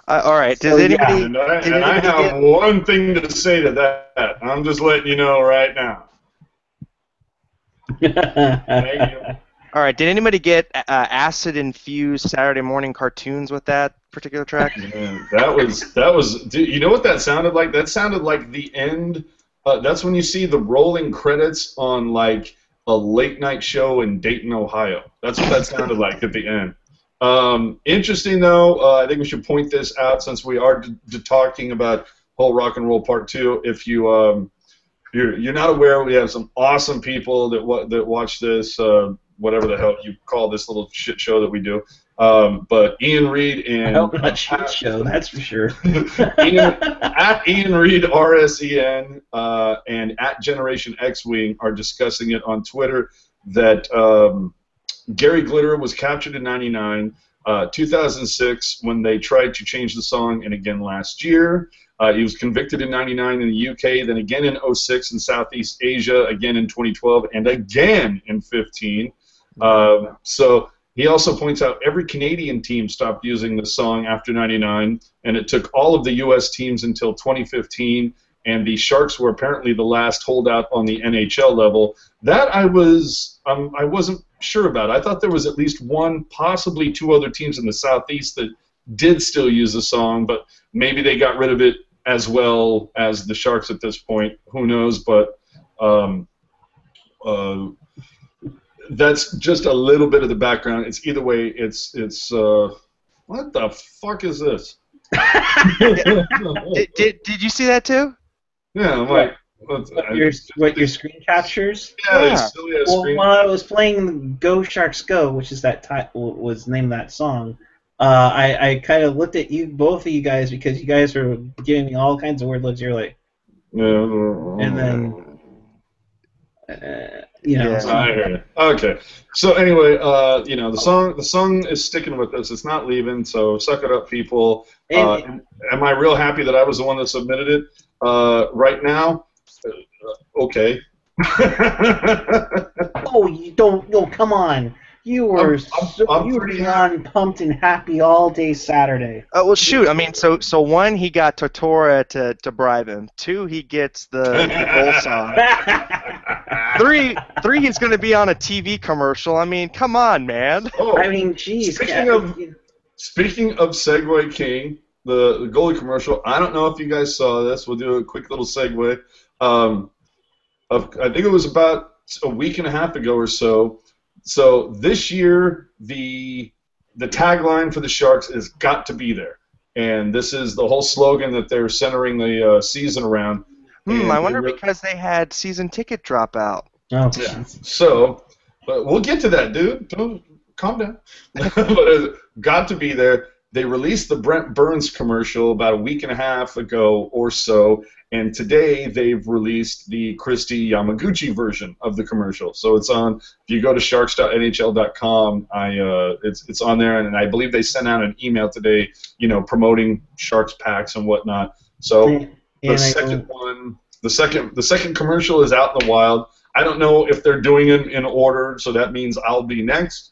All right. Does So, yeah. anybody? And did I anybody have one thing to say to that. I'm just letting you know right now. Thank you. All right. Did anybody get acid-infused Saturday morning cartoons with that particular track? Man, that was. Dude, you know what that sounded like? That sounded like the end. That's when you see the rolling credits on like a late night show in Dayton, Ohio. That's what that sounded like at the end. Interesting though. I think we should point this out since we are talking about whole Rock and Roll Part 2. If you you're not aware, we have some awesome people that watch this. whatever the hell you call this little shit show that we do. But Ian Reed I and hope not shit show, that's for sure. At Ian Reed RSEN and at Generation X Wing are discussing it on Twitter that Gary Glitter was captured in '99, 2006 when they tried to change the song, and again last year. He was convicted in '99 in the UK, then again in '06 in Southeast Asia, again in 2012, and again in '15. So he also points out every Canadian team stopped using the song after '99, and it took all of the U.S. teams until 2015, and the Sharks were apparently the last holdout on the NHL level. That I wasn't sure about. I thought there was at least one, possibly two other teams in the Southeast that did still use the song, but maybe they got rid of it as well as the Sharks at this point. Who knows? But that's just a little bit of the background. It's either way. It's what the fuck is this? Did you see that too? Yeah, I'm like. What your screen captures? Yeah. Well, when I was playing Go Sharks Go, which is was named that song, I kind of looked at both of you guys, because you guys were giving me all kinds of weird looks. You're like, and then, Yeah. So, I heard it. Okay. So anyway, the song is sticking with us. It's not leaving. So suck it up, people. Am I real happy that I was the one that submitted it? Right now. Okay. oh, you don't. No, come on. You were you were beyond pumped and happy all day Saturday. Well, shoot. I mean, so one, he got Totora to bribe him. Two, he gets the goal song. Three, he's going to be on a TV commercial. I mean, come on, man. Oh, I mean, geez. Speaking of Segway King, the goalie commercial. I don't know if you guys saw this. We'll do a quick little segue. I think it was about a week and a half ago or so. So this year, the tagline for the Sharks is "Got to be there," and this is the whole slogan that they're centering the season around. I wonder because they had season ticket dropout. Oh, yeah. So, but we'll get to that, dude. Don't calm down. But got to be there. They released the Brent Burns commercial about a week and a half ago or so, and today they've released the Christy Yamaguchi version of the commercial. So it's on. If you go to sharks.nhl.com, it's on there, and I believe they sent out an email today, promoting Sharks packs and whatnot. So the second commercial is out in the wild. I don't know if they're doing it in order, so that means I'll be next.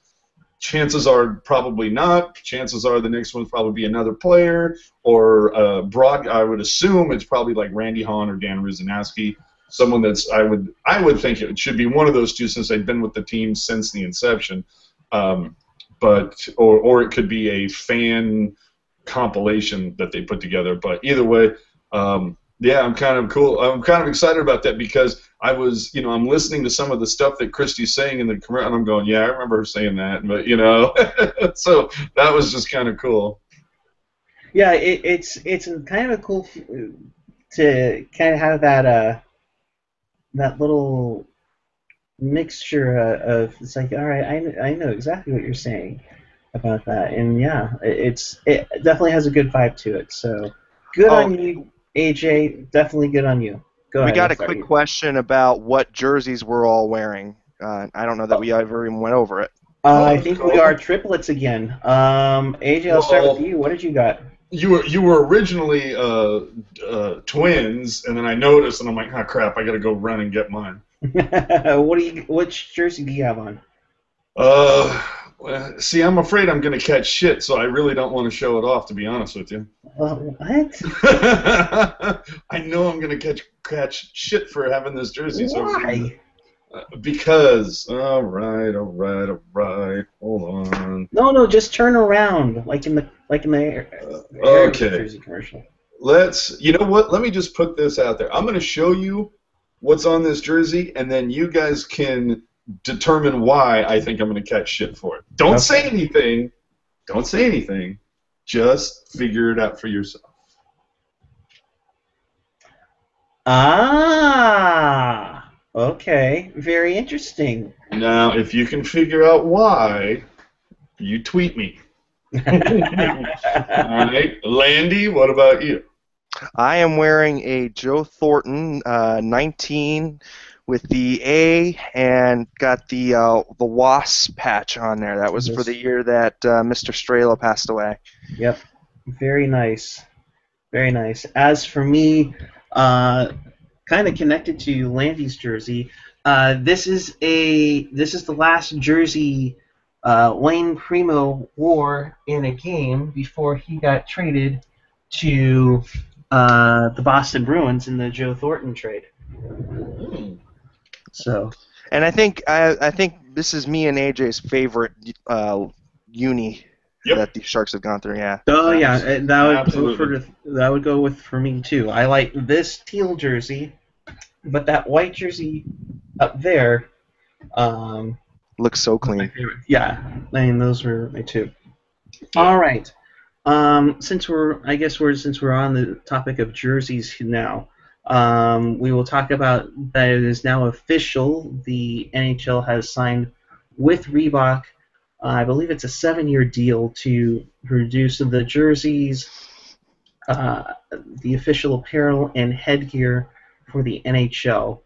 Chances are probably not. Chances are the next one's probably be another player or I would assume it's probably like Randy Hahn or Dan Ruzanowski, someone that's I would think it should be one of those two since they've been with the team since the inception. But it could be a fan compilation that they put together. But either way, yeah, I'm kind of cool. I'm kind of excited about that because I'm listening to some of the stuff that Christy's saying in the commercial, and I'm going, yeah, I remember her saying that, but so that was just kind of cool. Yeah, it's kind of cool to kind of have that little mixture of it's like, all right, I know exactly what you're saying about that, and yeah, it definitely has a good vibe to it. So good on you, AJ. Definitely good on you. We got a quick question about what jerseys we're all wearing. I don't know that we ever even went over it. I think we are triplets again. AJ, I'll start with you. What did you got? You were originally twins, and then I noticed, and I'm like, oh crap, I got to go run and get mine. Which jersey do you have on? See, I'm afraid I'm going to catch shit, so I really don't want to show it off, to be honest with you. What? I know I'm going to catch shit for having this jersey. Why? Because. All right. Hold on. No, just turn around, like in the okay. Jersey commercial. You know what? Let me just put this out there. I'm going to show you what's on this jersey, and then you guys can determine why I think I'm going to catch shit for it. Don't say anything. Don't say anything. Just figure it out for yourself. Ah, okay. Very interesting. Now, if you can figure out why, you tweet me. All right, Landy, what about you? I am wearing a Joe Thornton 19 with the A and got the Wasp patch on there. That was for the year that Mr. Strela passed away. Yep. Very nice. Very nice. As for me, kind of connected to Landy's jersey, this is the last jersey Wayne Primo wore in a game before he got traded to the Boston Bruins in the Joe Thornton trade. So. And I think this is me and AJ's favorite uni Yep. that the Sharks have gone through. Yeah. Oh yeah, Absolutely. that would go with for me too. I like this teal jersey, but that white jersey up there, Looks so my clean. favorite. Yeah, I mean those were my two. All right. Since we're on the topic of jerseys now, we will talk about that it is now official. The NHL has signed with Reebok. I believe it's a 7-year deal to produce the jerseys, the official apparel, and headgear for the NHL.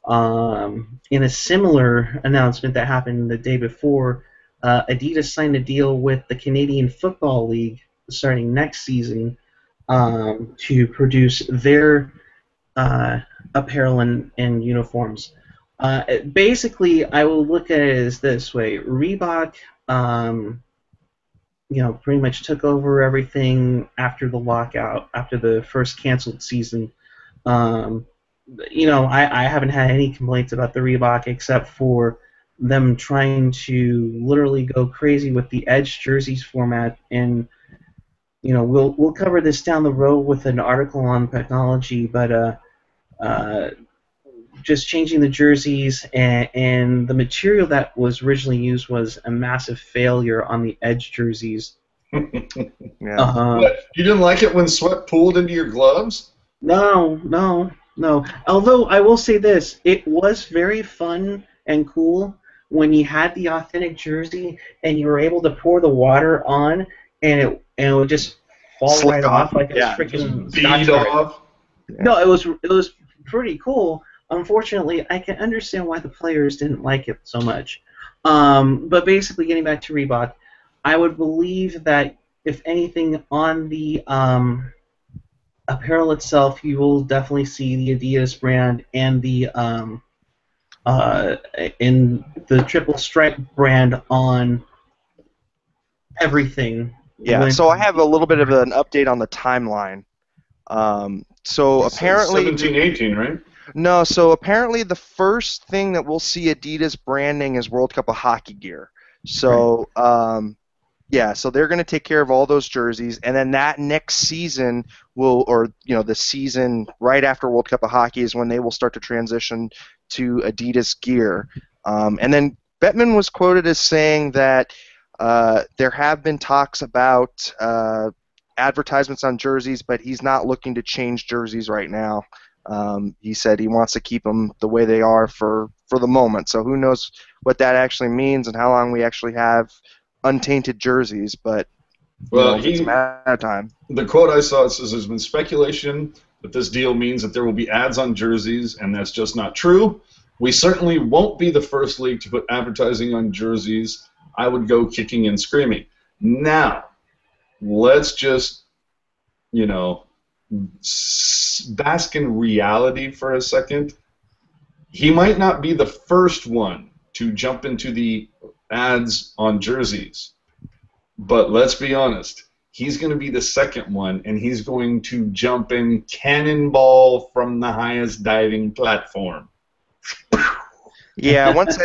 In a similar announcement that happened the day before, Adidas signed a deal with the Canadian Football League starting next season to produce their apparel and uniforms. Basically, I will look at it as this way: Reebok, pretty much took over everything after the lockout, after the first canceled season. I haven't had any complaints about the Reebok except for them trying to literally go crazy with the Edge jerseys format, and we'll cover this down the road with an article on Pucknology, but just changing the jerseys and the material that was originally used was a massive failure on the Edge jerseys. Yeah. What? You didn't like it when sweat pooled into your gloves? No. Although I will say this, it was very fun and cool when you had the authentic jersey and you were able to pour the water on and it would just fall Slick right off. off like a Yeah. freaking Bead Scotch guard. off. No, it was pretty cool. Unfortunately, I can understand why the players didn't like it so much. But basically, getting back to Reebok, I would believe that if anything on the apparel itself, you will definitely see the Adidas brand and the in the triple stripe brand on everything. Yeah. So I have a little bit of an update on the timeline. So apparently 17, 18, right? No, so apparently the first thing that we'll see Adidas branding is World Cup of Hockey gear. So, yeah, so they're going to take care of all those jerseys, and then that next season the season right after World Cup of Hockey is when they will start to transition to Adidas gear. And then Bettman was quoted as saying that there have been talks about advertisements on jerseys, but he's not looking to change jerseys right now. He said he wants to keep them the way they are for the moment. So who knows what that actually means and how long we actually have untainted jerseys, but it's a matter of time. The quote I saw says there's been speculation that this deal means that there will be ads on jerseys, and that's just not true. We certainly won't be the first league to put advertising on jerseys. I would go kicking and screaming. Now, let's just, bask in reality for a second. He might not be the first one to jump into the ads on jerseys, but let's be honest, he's going to be the second one, and he's going to jump in cannonball from the highest diving platform. Yeah, once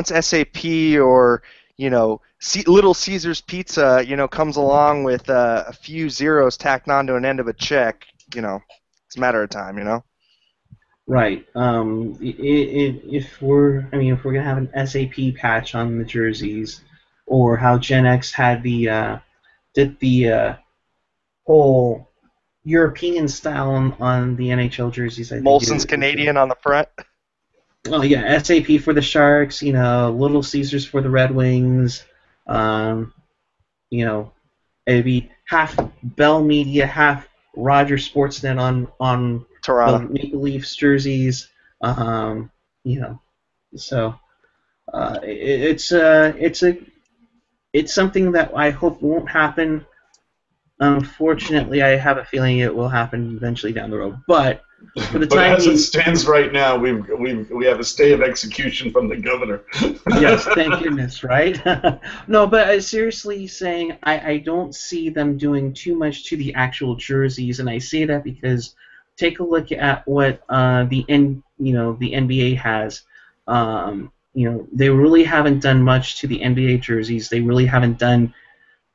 SAP or Little Caesar's Pizza comes along with a few zeros tacked onto an end of a check, it's a matter of time. Right. If we're gonna have an SAP patch on the jerseys, or how Gen X had did the whole European style on the NHL jerseys, I think Molson's Canadian on the front. Oh yeah, SAP for the Sharks. Little Caesars for the Red Wings. Um, you know, it'd be half Bell Media, half Rogers Sportsnet on the Toronto. Maple Leafs jerseys. Um, you know, so it's something that I hope won't happen. Unfortunately, I have a feeling it will happen eventually down the road. But for the But time as it being, stands right now, we have a stay of execution from the governor. yes, thank goodness, right? No, but seriously saying, I don't see them doing too much to the actual jerseys, and I say that because take a look at what the NBA has. They really haven't done much to the NBA jerseys. They really haven't done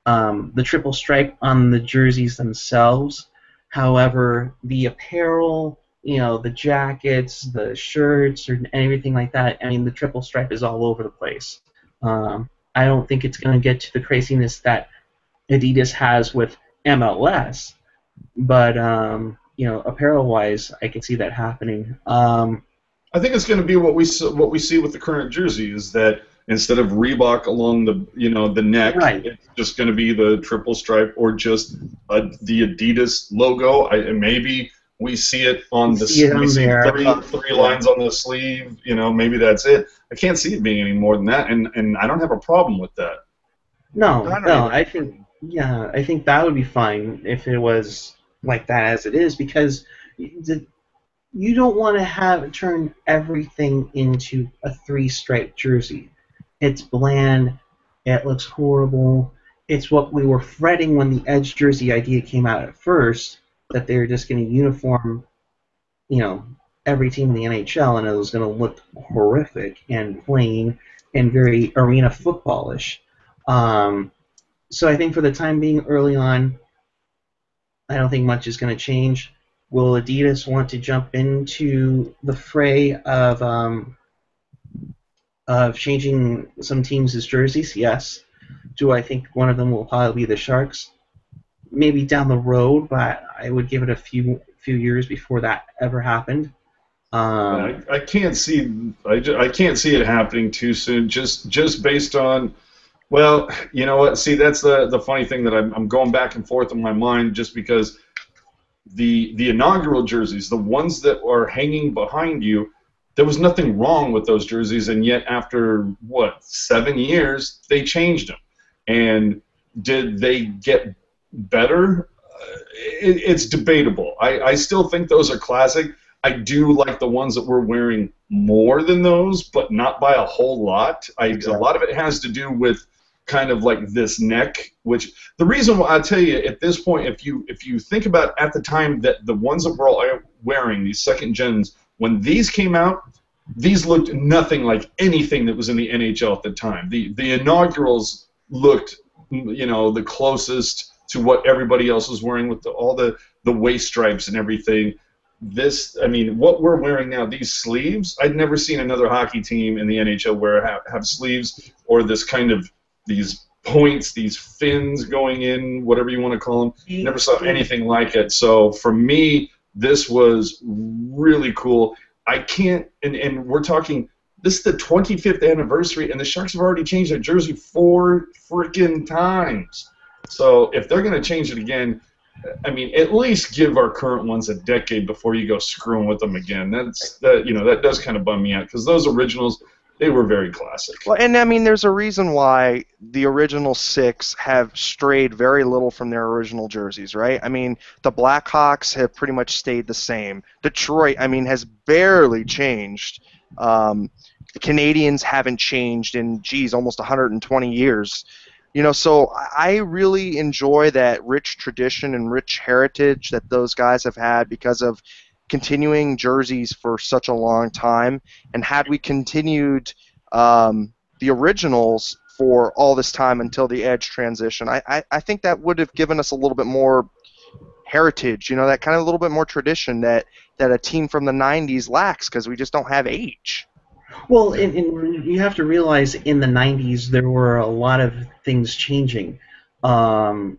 the triple stripe on the jerseys themselves. However, the apparel, the jackets, the shirts, or everything like that, I mean, the triple stripe is all over the place. I don't think it's going to get to the craziness that Adidas has with MLS, but apparel-wise, I can see that happening. I think it's going to be what we see with the current jersey is that instead of Reebok along the neck, Right. it's just going to be the triple stripe or just the Adidas logo. And maybe we see it You on see it we on see there. three Yeah. lines on the sleeve. Maybe that's it. I can't see it being any more than that, and I don't have a problem with that. No, I don't no, either. I think that would be fine if it was like that as it is, because the, you don't want to have turn everything into a three-stripe jersey. It's bland. It looks horrible. It's what we were fretting when the Edge jersey idea came out at first, that they were just going to uniform, you know, every team in the NHL, and it was going to look horrific and plain and very arena footballish. Um, so I think for the time being, early on, I don't think much is going to change. Will Adidas want to jump into the fray of changing some teams' jerseys? Yes. Do I think one of them will probably be the Sharks? Maybe down the road, but I would give it a few years before that ever happened. Um, I can't see I can't see it happening too soon. Just based on well, you know what? See, that's the funny thing that I'm going back and forth in my mind just because the inaugural jerseys, the ones that are hanging behind you, there was nothing wrong with those jerseys, and yet after what 7 years, they changed them. And did they get better? It's debatable. I still think those are classic. I do like the ones that we're wearing more than those, but not by a whole lot. A Exactly. lot of it has to do with kind of like this neck, which the reason why I tell you at this point, if you think about at the time that the ones that we're all wearing, these second gens, when these came out, these looked nothing like anything that was in the NHL at the time. The inaugurals looked, the closest to what everybody else was wearing with all the waist stripes and everything. I mean, what we're wearing now, these sleeves, I'd never seen another hockey team in the NHL have sleeves or this kind of these points, these fins going in, whatever you want to call them. Never saw anything like it. So for me, this was really cool. I can't, and we're talking, this is the 25th anniversary, and the Sharks have already changed their jersey 4 freaking times. So if they're going to change it again, I mean, at least give our current ones a decade before you go screwing with them again. That does kind of bum me out because those originals, they were very classic. Well, and I mean, there's a reason why the original six have strayed very little from their original jerseys, right? I mean, the Blackhawks have pretty much stayed the same. Detroit, I mean, has barely changed. The Canadians haven't changed in, geez, almost 120 years. So I really enjoy that rich tradition and rich heritage that those guys have had because of continuing jerseys for such a long time. And had we continued the originals for all this time until the Edge transition, I think that would have given us a little bit more heritage, that kind of a little bit more tradition that a team from the 90s lacks because we just don't have age. well, you have to realize in the '90s there were a lot of things changing. When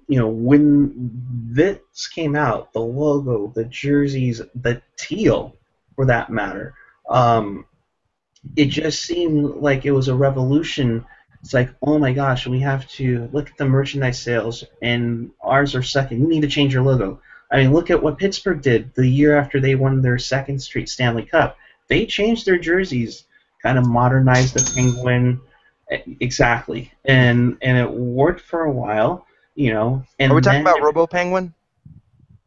this came out, the logo, the jerseys, the teal, for that matter. Um, it just seemed like it was a revolution. It's like, oh my gosh, we have to look at the merchandise sales, and ours are second. We need to change your logo. I mean, look at what Pittsburgh did the year after they won their second straight Stanley Cup. They changed their jerseys, kind of modernized the penguin, exactly, and it worked for a while, Are we and talking then about Robo Penguin?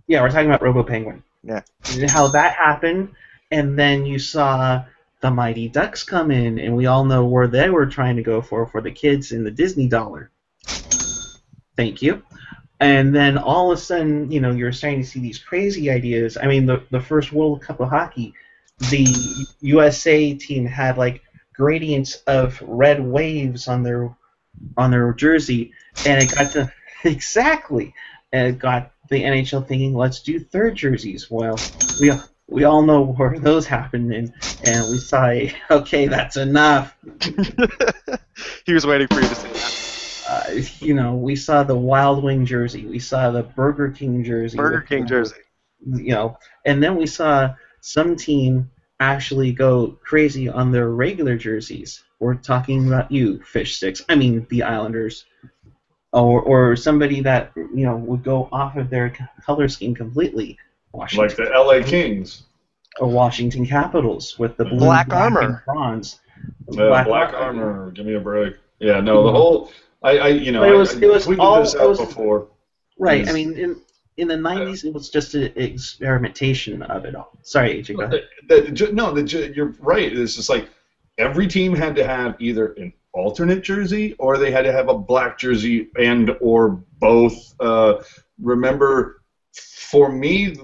yeah, we're talking about Robo Penguin. Yeah. How that happened, and then you saw the Mighty Ducks come in, and we all know where they were trying to go for the kids in the Disney dollar. Thank you. And then all of a sudden, you're starting to see these crazy ideas. I mean, the first World Cup of hockey, the USA team had like gradients of red waves on their jersey, and it got to exactly, and it got the NHL thinking, let's do third jerseys. Well, we we all know where those happened, and we saw, okay, that's enough. He was waiting for you to say that. We saw the Wild Wing jersey, we saw the Burger King jersey, Burger King jersey. And then we saw some team actually go crazy on their regular jerseys. We're talking about you, Fish Sticks. I mean, the Islanders, or somebody that would go off of their color scheme completely. Washington, like the L.A. Kings. or Washington Capitals with the blue, Black black, armor. and bronze. Black armor. Give me a break. Yeah, no, the whole. I But it was tweeted all this out before. right. I mean, in the 90s, it was just an experimentation of it all. Sorry, AJ, go ahead. You're right. It's just like every team had to have either an alternate jersey or they had to have a black jersey and or both. Remember, for me,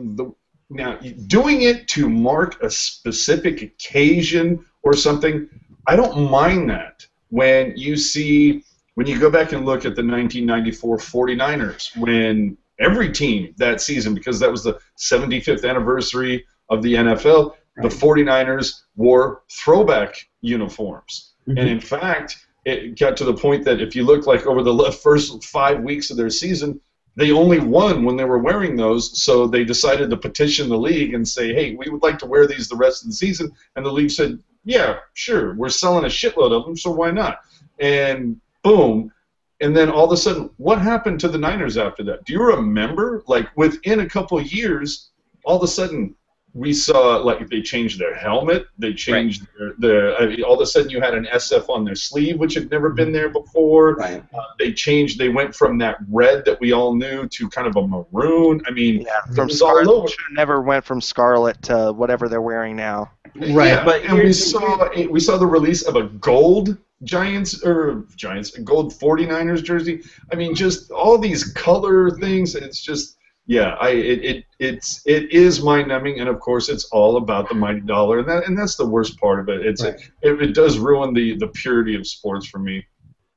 now doing it to mark a specific occasion or something, I don't mind that. When you go back and look at the 1994 49ers, when every team that season, because that was the 75th anniversary of the NFL, the 49ers wore throwback uniforms. Mm-hmm. And in fact, it got to the point that if you look like over the first 5 weeks of their season, they only won when they were wearing those, so they decided to petition the league and say, hey, we would like to wear these the rest of the season. And the league said, yeah, sure, we're selling a shitload of them, so why not? And boom. And then all of a sudden, what happened to the Niners after that? Do you remember? Like within a couple of years, all of a sudden, we saw like they changed their helmet. They changed all of a sudden, you had an SF on their sleeve, which had never been there before. Right. They went from that red that we all knew to kind of a maroon. I mean, from scarlet. Should have never went from scarlet to whatever they're wearing now. Right, yeah, but and we saw the release of a gold Giants, gold 49ers jersey. I mean, just all these color things. It's just, yeah, it is mind numbing, and of course, it's all about the mighty dollar, and that's the worst part of it. It does ruin the purity of sports for me.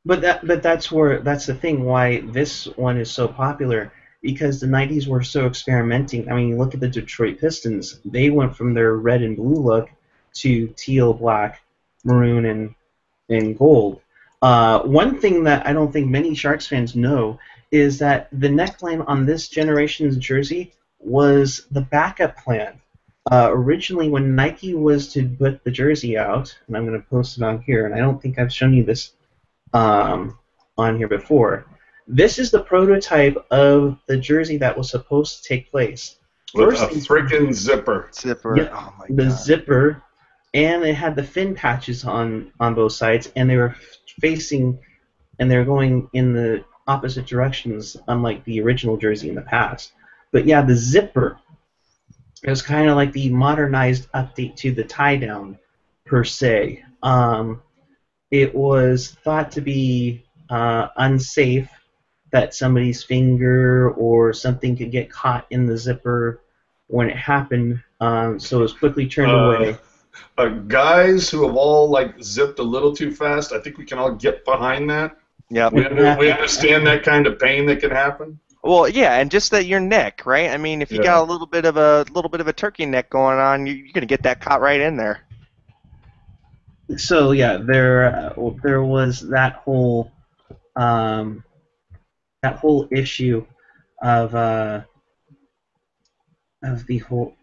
But that's the thing why this one is so popular, because the 90s were so experimenting. I mean, look at the Detroit Pistons. They went from their red and blue look to teal, black, maroon, and gold. One thing that I don't think many Sharks fans know is that the neckline on this generation's jersey was the backup plan. Originally, when Nike was to put the jersey out, and I'm going to post it on here, and I don't think I've shown you this on here before. This is the prototype of the jersey that was supposed to take place. With a freaking zipper. Yep, oh my the God. zipper, and it had the fin patches on both sides, and they were facing, and they were going in the opposite directions, unlike the original jersey in the past. But yeah, the zipper is kind of like the modernized update to the tie-down, per se. It was thought to be unsafe, that somebody's finger or something could get caught in the zipper when it happened, so it was quickly turned away. Guys who have all like zipped a little too fast, I think we can all get behind that. Yeah. We understand that kind of pain that can happen. Well, yeah, and just that your neck, right? I mean, if you got a little bit of a turkey neck going on, you're gonna get that caught right in there. So yeah, there was that whole issue of the whole,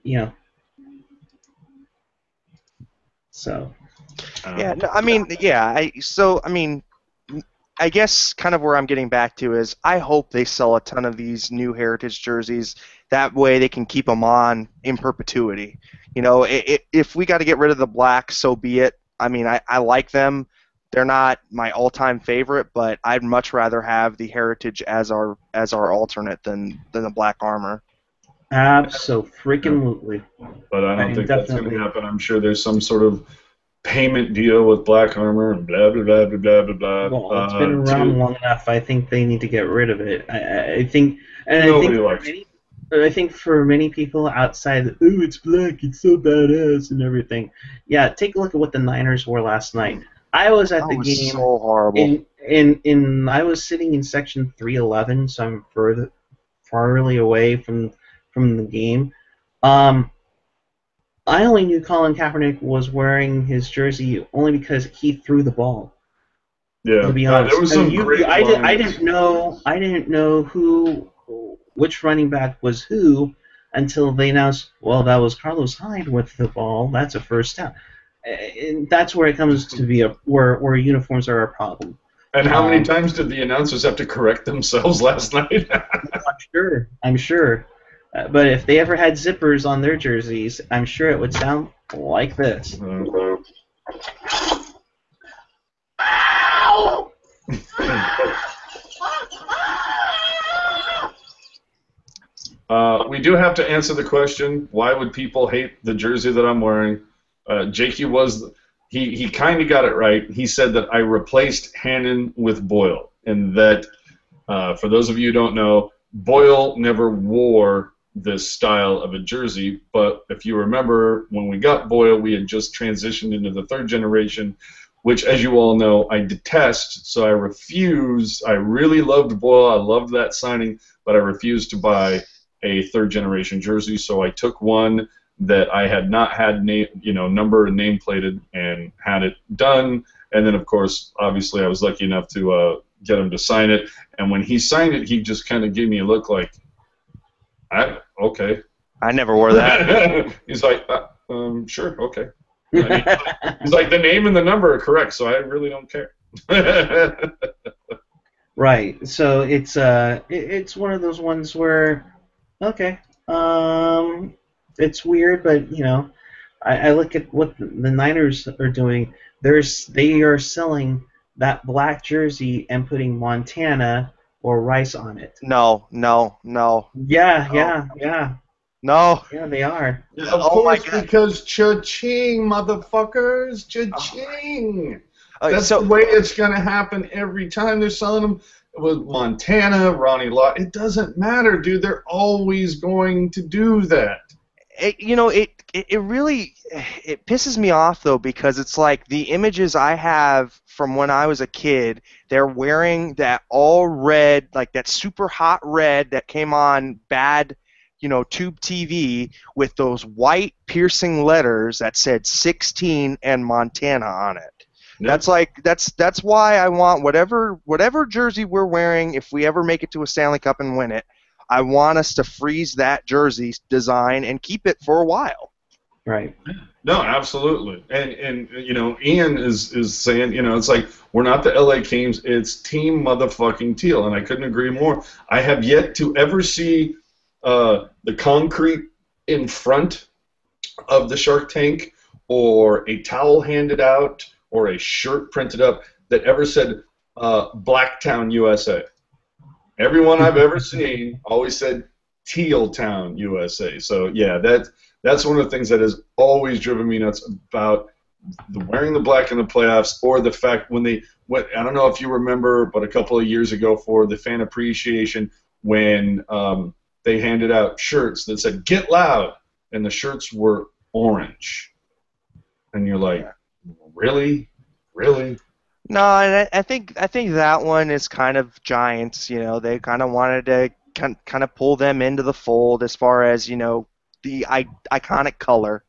so. Yeah, no, I mean, yeah. I guess kind of where I'm getting back to is I hope they sell a ton of these new heritage jerseys. That way they can keep them on in perpetuity. If we got to get rid of the black, so be it. I mean, I like them. They're not my all-time favorite, but I'd much rather have the heritage as our alternate than the black armor. Absolutely. But I I don't mean, think that's going to definitely. happen. I'm sure there's some sort of payment deal with Black Armor and blah blah blah blah blah blah Well, it's been blah. around long enough. I think they need to get rid of it. I think, and Nobody likes it. I think for many people outside, oh, it's black, it's so badass and everything. Yeah, take a look at what the Niners wore last night. I was at That the was game so horrible. I was sitting in section 311, so I'm farly away from the game. Um, I only knew Colin Kaepernick was wearing his jersey only because he threw the ball. To Yeah, be there honest, was I mean, some great I lines. didn't know which running back was who until they announced, well, that was Carlos Hyde with the ball. That's a first down. And that's where it comes to be where uniforms are a problem. And how many Um, times did the announcers have to correct themselves last night? I'm sure. But if they ever had zippers on their jerseys, I'm sure it would sound like this. We do have to answer the question: why would people hate the jersey that I'm wearing? Jakey he kind of got it right. He said that I replaced Hannon with Boyle, and that for those of you who don't know, Boyle never wore this style of a jersey. But if you remember, when we got Boyle, we had just transitioned into the third generation, which, as you all know, I detest. So I refused. I really loved Boyle. I loved that signing, but I refused to buy a third generation jersey. So I took one that I had not had number and name plated and had it done. And then, of course, obviously, I was lucky enough to get him to sign it. And when he signed it, he just kind of gave me a look like, okay. I never wore that. He's like, sure, okay. I mean, he's like, the name and the number are correct, so I really don't care. Right. So it's one of those ones where, okay, it's weird, but I look at what the Niners are doing. They are selling that black jersey and putting Montana or Rice on it. No, no, no, Yeah, no, no. yeah, they are. Of Oh my course, God. because cha-ching, motherfuckers, cha-ching. That's So the way it's going to happen every time they're selling them with Montana, Ronnie Lott. It doesn't matter, dude. They're always going to do that. it really it pisses me off though, because it's like the images I have from when I was a kid, they're wearing that all red, like that super hot red that came on bad, tube TV with those white piercing letters that said 16 and Montana on it. Yep. That's why I want whatever jersey we're wearing, if we ever make it to a Stanley Cup and win it, I want us to freeze that jersey design and keep it for a while. Right. No, absolutely. And Ian is saying, it's like we're not the LA Kings, it's Team Motherfucking Teal, and I couldn't agree more. I have yet to ever see the concrete in front of the Shark Tank or a towel handed out or a shirt printed up that ever said Blacktown, USA. Everyone I've ever seen always said Teal Town, USA. So yeah, that's one of the things that has always driven me nuts about wearing the black in the playoffs, or the fact when I don't know if you remember, but a couple of years ago for the fan appreciation, when they handed out shirts that said "Get Loud," and the shirts were orange, and you're like, really? No, and I think that one is kind of Giants. They kind of wanted to kind of pull them into the fold as far as the iconic color.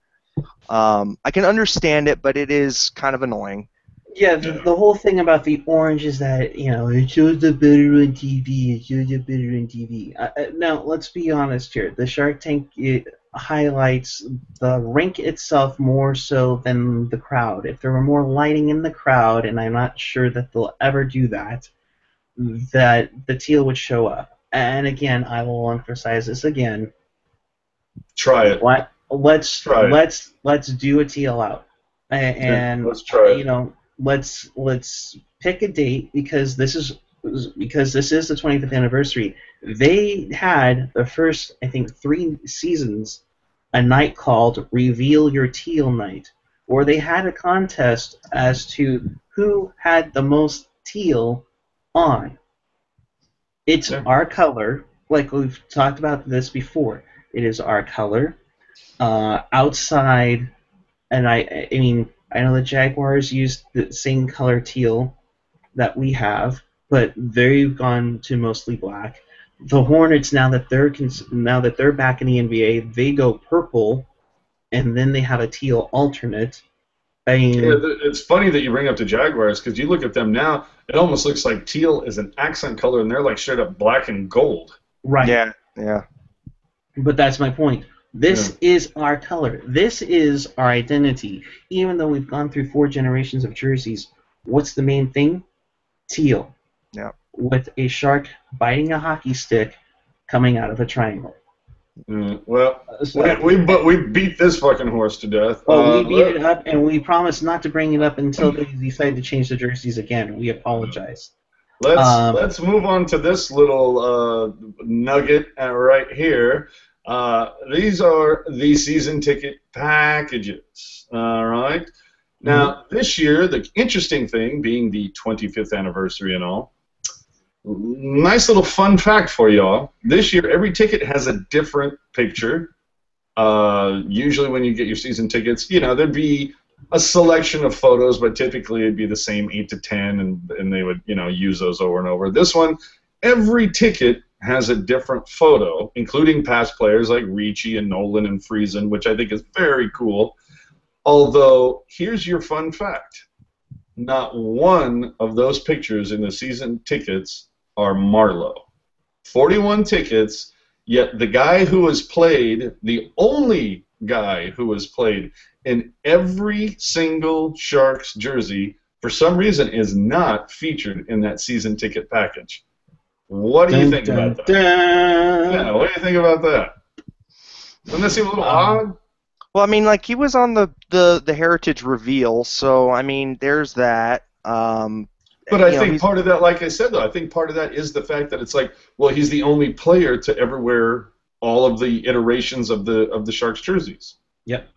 I can understand it, but it is kind of annoying. Yeah, the whole thing about the orange is that it shows up better on TV. It shows up better on TV. Now let's be honest here. The Shark Tank highlights the rink itself more so than the crowd. If there were more lighting in the crowd, and I'm not sure that they'll ever do that, that the teal would show up. And again, I will emphasize this again. Try it. What? Let's Try it. let's do a teal out, Yeah, and let's try it. you know, let's pick a date because this is the 25th anniversary. They had the first, I think, 3 seasons a night called Reveal Your Teal Night, where they had a contest as to who had the most teal on. It's Yeah. our color, like we've talked about this before. It is our color. Outside, and I mean, I know the Jaguars use the same color teal that we have, but they've gone to mostly black. The Hornets, now that they're back in the NBA, they go purple, and then they have a teal alternate. I Yeah, mean, it's funny that you bring up the Jaguars because you look at them now, it almost looks like teal is an accent color, and they're like straight up black and gold. right. Yeah, yeah. But that's my point. This is our color. This is our identity. Even though we've gone through 4 generations of jerseys, what's the main thing? Teal. Yeah. With a shark biting a hockey stick coming out of a triangle. Well, So, we beat this fucking horse to death. well, we beat it up, and we promise not to bring it up until they decide to change the jerseys again. We apologize. Let's move on to this little nugget right here. These are the season ticket packages. All right. Now, this year, the interesting thing being the 25th anniversary and all, nice little fun fact for y'all. This year, every ticket has a different picture. Usually when you get your season tickets, you know, there'd be a selection of photos, but typically it'd be the same 8 to 10, and they would, you know, use those over and over. This one, every ticket has a different photo, including past players like Ricci and Nolan and Friesen, which I think is very cool. Although, here's your fun fact. Not one of those pictures in the season tickets are Marlowe. 41 tickets, yet the guy who has played, the only guy who has played in every single Sharks jersey, for some reason is not featured in that season ticket package. What do you think about that? Yeah, what do you think about that? Doesn't that seem a little odd? Well, I mean, like he was on the Heritage reveal, so I mean, there's that. But I think part of that, like I said, though, I think part of that is the fact that it's like, well, he's the only player to ever wear all of the iterations of the Sharks jerseys. Yep.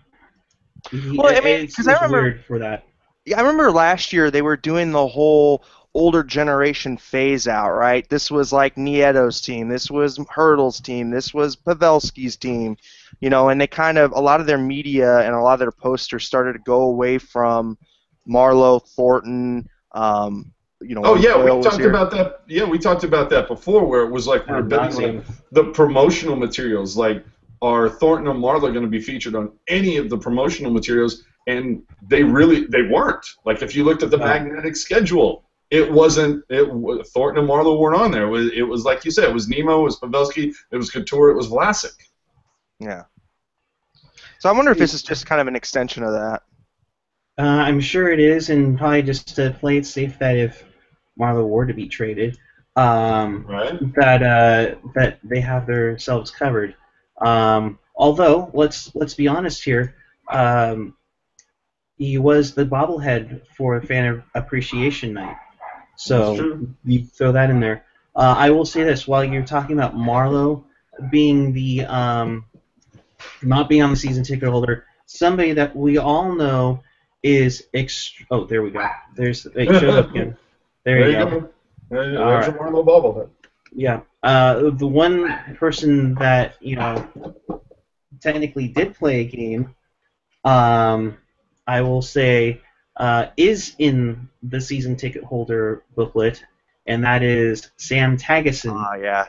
Well, I mean, because I remember weird for that. Yeah, I remember last year they were doing the whole older generation phase out, right? This was like Nieto's team, this was Hurdle's team, this was Pavelski's team, you know, and they kind of, a lot of their media and a lot of their posters started to go away from Marlowe, Thornton, you know. Oh yeah, Doyle we talked here. about that. Yeah, we talked about that before, where it was like we're betting like the promotional materials, like are Thornton or Marlowe going to be featured on any of the promotional materials? And they weren't. Like if you looked at the magnetic schedule, it wasn't. Thornton and Marlowe weren't on there. It was like you said. It was Nemo. It was Pavelski. It was Couture. It was Vlasic. Yeah. So I wonder if this is just kind of an extension of that. I'm sure it is, and probably just to play it safe that if Marlowe were to be traded, right? That they have themselves covered. Although let's be honest here, he was the bobblehead for Fan Appreciation Night, so you throw that in there. I will say this: while you're talking about Marlowe being the not being on the season ticket holder, somebody that we all know is oh, there we go. There's it showed up again. There you go. There's a Marlowe bobblehead. Yeah. The one person that, you know, technically did play a game, I will say, is in the season ticket holder booklet, and that is Sam Tageson. Yeah.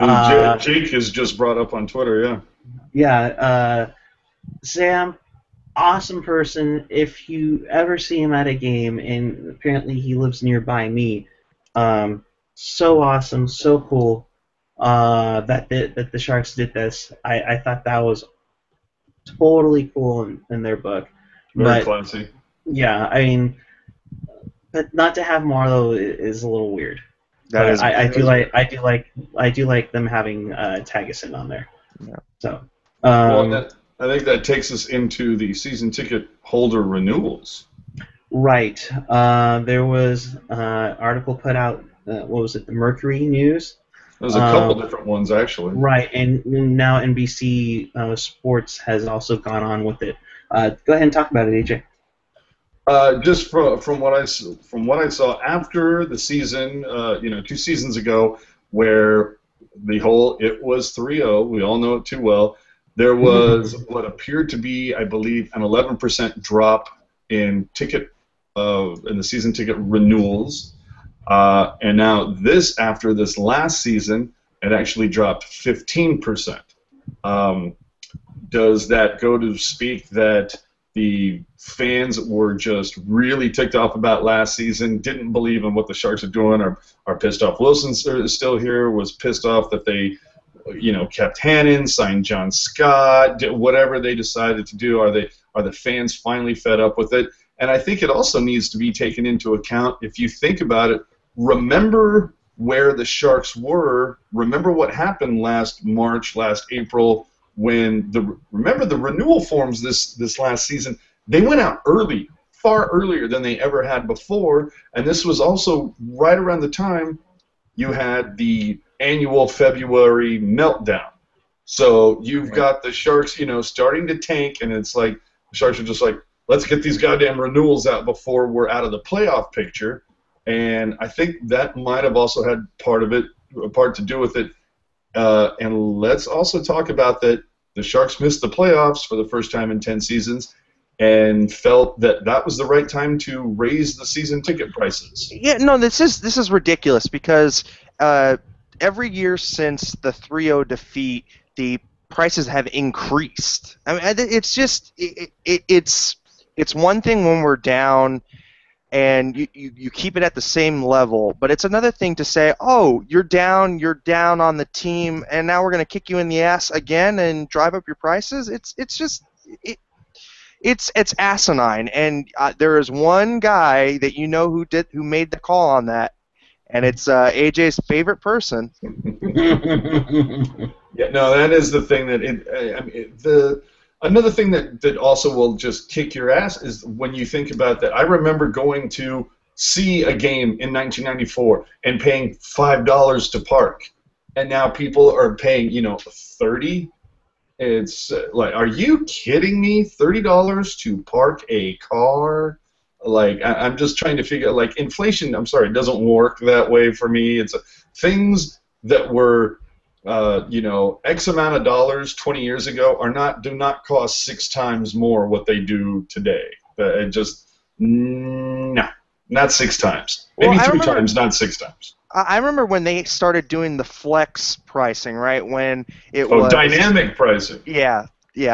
Who Jake has just brought up on Twitter, yeah. Yeah. Sam, awesome person. If you ever see him at a game, and apparently he lives nearby me, so awesome, so cool. that the Sharks did this. I thought that was totally cool in their book. Very But classy. yeah, I mean, but not to have Marlowe is a little weird. That But is I It do is like weird. I do like them having Tageson on there. yeah. So Well, um, I think that takes us into the season ticket holder renewals. right. There was article put out. What was it? The Mercury News. There's a couple Um, different ones actually. right, and now NBC Sports has also gone on with it. Go ahead and talk about it, AJ. Just from what I saw after the season, 2 seasons ago, where the whole it was 3-0. We all know it too well. There was what appeared to be, I believe, an 11% drop in the season ticket renewals, and now after this last season, it actually dropped 15%. Um, does that go to speak that the fans were just really ticked off about last season, didn't believe in what the Sharks are doing, are pissed off Wilson is still here, was pissed off that they kept Hannon, signed John Scott, did whatever they decided to do? Are the fans finally fed up with it? And I think it also needs to be taken into account, if you think about it, remember where the Sharks were, remember what happened last March, last April, when remember the renewal forms this last season, they went out early, far earlier than they ever had before, and this was also right around the time you had the annual February meltdown. So you've got the Sharks, starting to tank, and it's like the Sharks are just like, let's get these goddamn renewals out before we're out of the playoff picture. And I think that might have also had a part to do with it. And let's also talk about that the Sharks missed the playoffs for the first time in 10 seasons and felt that that was the right time to raise the season ticket prices. Yeah, no, this is ridiculous because every year since the 3-0 defeat, the prices have increased. I mean, it's just it's one thing when we're down and you keep it at the same level, but it's another thing to say, oh, you're down on the team, and now we're going to kick you in the ass again and drive up your prices. It's asinine, and there is one guy that who made the call on that, and it's AJ's favorite person. Yeah, no, that is the thing another thing that also will just kick your ass is when you think about that. I remember going to see a game in 1994 and paying $5 to park, and now people are paying 30. It's like, are you kidding me? $30 to park a car? Like, I'm just trying to figure out, like, inflation, I'm sorry, it doesn't work that way for me. It's things that were, X amount of dollars 20 years ago do not cost 6 times more what they do today. It just, no, not 6 times. Well, Maybe 3 times, not 6 times. I remember when they started doing the flex pricing, right? When it Oh, was dynamic pricing. yeah,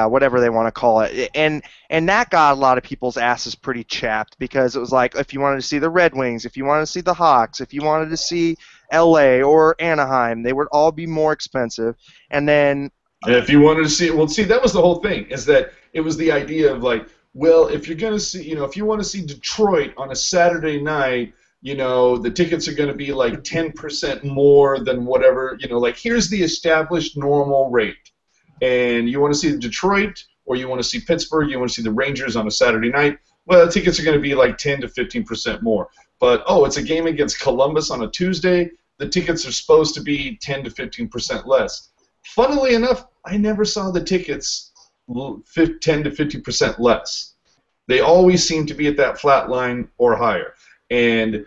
whatever they want to call it, and that got a lot of people's asses pretty chapped because it was like, if you wanted to see the Red Wings, if you wanted to see the Hawks, if you wanted to see LA or Anaheim, they would all be more expensive, and then And if you wanted to see it, well, see, that was the whole thing, is that it was the idea of like, well, if you're going to see, if you want to see Detroit on a Saturday night, the tickets are going to be like 10% more than whatever, like here's the established normal rate. And you want to see Detroit or you want to see Pittsburgh, you want to see the Rangers on a Saturday night, well, the tickets are going to be like 10 to 15% more. But, oh, it's a game against Columbus on a Tuesday, the tickets are supposed to be 10 to 15% less. Funnily enough, I never saw the tickets 10 to 50% less. They always seem to be at that flat line or higher. And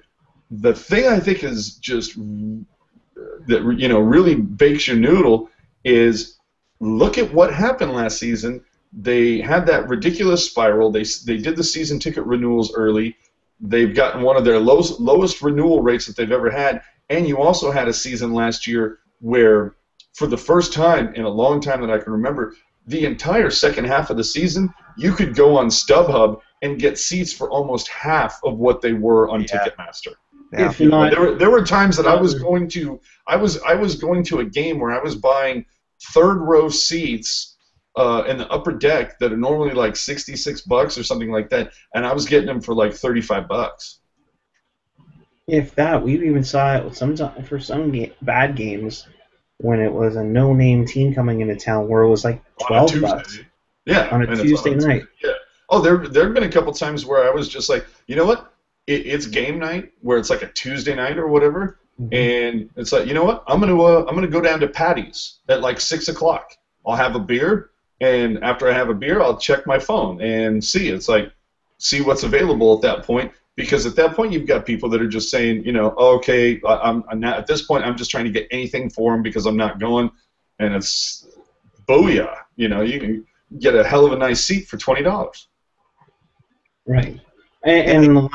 the thing I think is just that really bakes your noodle is look at what happened last season. They had that ridiculous spiral. They did the season ticket renewals early. They've gotten one of their lowest renewal rates that they've ever had. And you also had a season last year where, for the first time in a long time that I can remember, the entire second half of the season, you could go on StubHub and get seats for almost half of what they were on Ticketmaster. Yeah. If not, There were times that other. I was going to a game where I was buying third row seats in the upper deck that are normally like $66 or something like that, and I was getting them for like $35. If that, we even saw it for some bad games when it was a no-name team coming into town where it was like On a $12 Tuesday. Yeah, on a and it's on Tuesday a Tuesday. night. Yeah. Oh, there have been a couple times where I was just like, you know what? It's game night where it's like a Tuesday night or whatever, Mm-hmm. and it's like, you know what? I'm gonna go down to Patty's at like 6 o'clock. I'll have a beer, and after I have a beer, I'll check my phone and see. It's like see what's available at that point. Because at that point, you've got people that are just saying, you know, oh, okay, I'm not, at this point, I'm just trying to get anything for them because I'm not going, and it's booyah. You know, you can get a hell of a nice seat for $20. Right. Yeah, And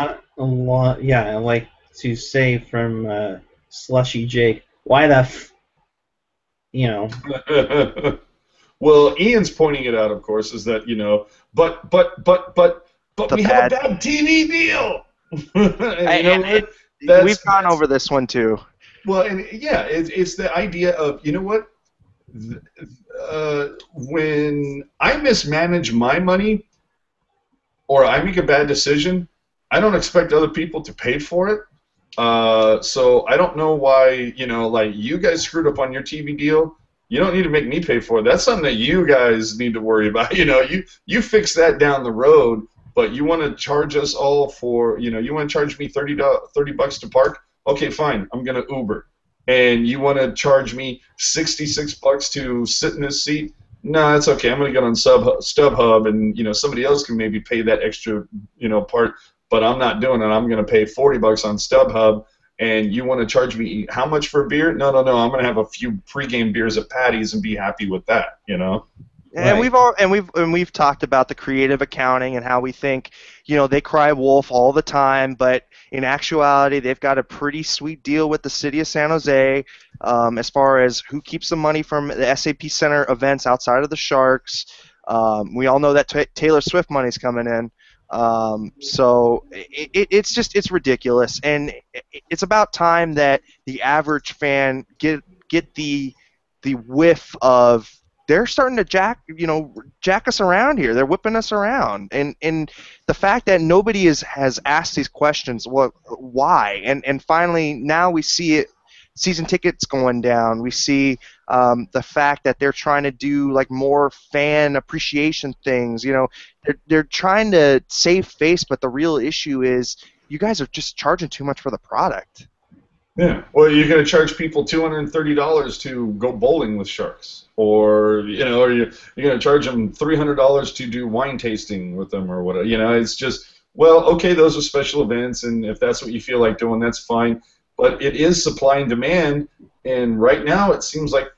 yeah, I like to say from Slushy Jake, why the you know, Well, Ian's pointing it out, of course, is that, you know, but the we have a bad. bad TV deal. And you know And what? we've gone That's over this one too. well, and yeah, it's the idea of, you know what? When I mismanage my money or I make a bad decision, I don't expect other people to pay for it. So I don't know why, you know, like you guys screwed up on your TV deal. You don't need to make me pay for it. That's something that you guys need to worry about. You know, you fix that down the road, but you want to charge us all for, you know, you want to charge me $30 to park? Okay, fine. I'm going to Uber. And you want to charge me $66 to sit in this seat? No, that's okay. I'm going to get on StubHub, and you know somebody else can maybe pay that extra, you know, part. But I'm not doing it. I'm going to pay $40 on StubHub, and you want to charge me how much for a beer? No, no, no. I'm going to have a few pregame beers at Patty's and be happy with that. You know? And right. we've talked about the creative accounting and how we think, you know, they cry wolf all the time, but in actuality, they've got a pretty sweet deal with the city of San Jose, as far as who keeps the money from the SAP Center events outside of the Sharks. We all know that Taylor Swift money's coming in. So it's ridiculous, and it's about time that the average fan get the whiff of they're starting to jack us around here. They're whipping us around, and the fact that nobody has asked these questions, well, why? And finally now we see it. Season tickets going down. We see the fact that they're trying to do like more fan appreciation things. You know, they're trying to save face, but the real issue is you guys are just charging too much for the product. Yeah. Well, you're going to charge people $230 to go bowling with sharks, or you know, or you're going to charge them $300 to do wine tasting with them, or whatever. You know, it's just well, okay, those are special events, and if that's what you feel like doing, that's fine. But it is supply and demand, and right now it seems like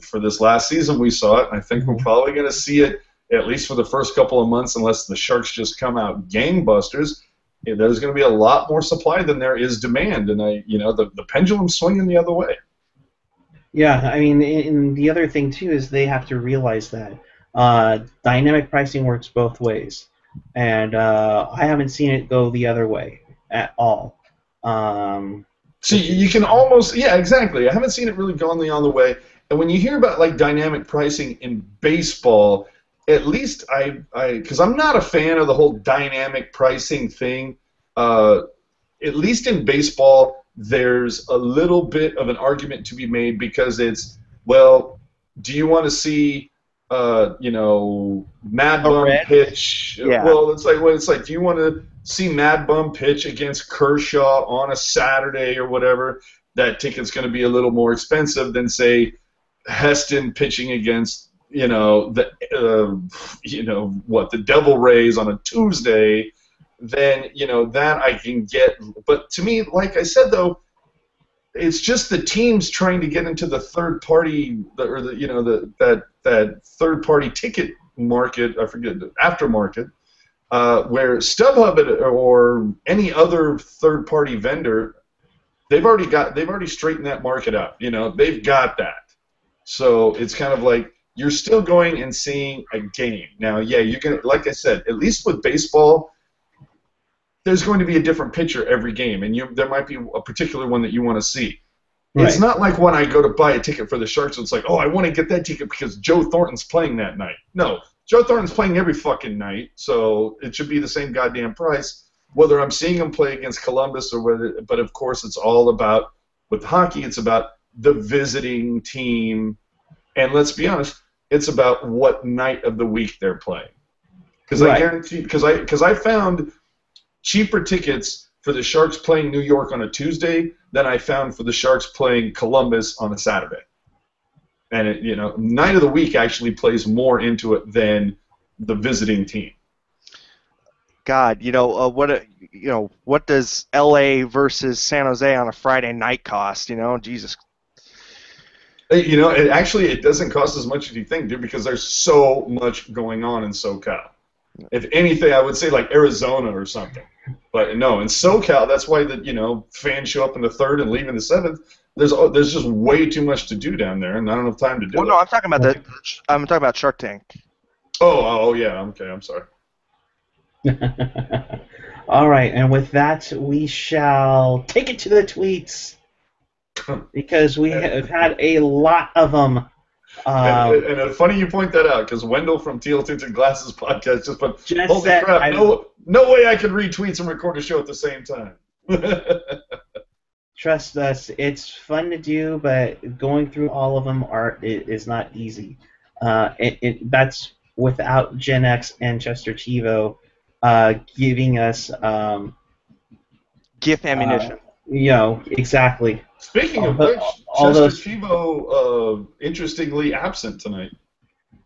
for this last season we saw it. I think we're probably going to see it at least for the first couple of months, unless the sharks just come out gangbusters. There's going to be a lot more supply than there is demand, and you know, the pendulum's swinging the other way. Yeah, I mean, and the other thing too is they have to realize that dynamic pricing works both ways, and I haven't seen it go the other way at all. See, Which you is can almost, yeah, exactly. I haven't seen it really gone the other way. And when you hear about like dynamic pricing in baseball, at least because I'm not a fan of the whole dynamic pricing thing. Uh, at least in baseball, there's a little bit of an argument to be made because it's, well, do you want to see, you know, Mad A Bum red, pitch? yeah. Well, it's like, do you want to see Mad Bum pitch against Kershaw on a Saturday or whatever? That ticket's going to be a little more expensive than, say, Heston pitching against, the Devil Rays on a Tuesday. Then that I can get. But to me, like I said though, it's just the teams trying to get into the third party or that third party ticket market. I forget the aftermarket. Where StubHub or any other third party vendor, they've already straightened that market up. They've got that. So it's kind of like you're still going and seeing a game. Now, yeah, you can, like I said, at least with baseball, there's going to be a different picture every game, and there might be a particular one that you want to see. Right. It's not like when I go to buy a ticket for the Sharks, it's like, oh, I want to get that ticket because Joe Thornton's playing that night. No, Joe Thornton's playing every fucking night, so it should be the same goddamn price, whether I'm seeing him play against Columbus or whether. But of course, it's all about, with hockey, it's about the visiting team, and let's be honest, it's about what night of the week they're playing. Because I guarantee, because I found cheaper tickets for the Sharks playing New York on a Tuesday than I found for the Sharks playing Columbus on a Saturday. And night of the week actually plays more into it than the visiting team. God, what does L.A. versus San Jose on a Friday night cost? Jesus. It doesn't cost as much as you think, dude, because there's so much going on in SoCal. If anything, I would say like Arizona or something. But no, in SoCal, that's why fans show up in the third and leave in the seventh. There's just way too much to do down there, and not enough time to do it. No, I'm talking about Shark Tank. Oh yeah, okay, I'm sorry. All right, and with that, we shall take it to the tweets because we have had a lot of them. And it's funny you point that out because Wendell from Teal Tinted Glasses podcast just put, holy crap, no way I could read tweets and record a show at the same time. Trust us, it's fun to do, but going through all of them is not easy. That's without Gen X and Chester Chivo giving us GIF ammunition. Exactly. Speaking of which, Chester Chivo interestingly absent tonight.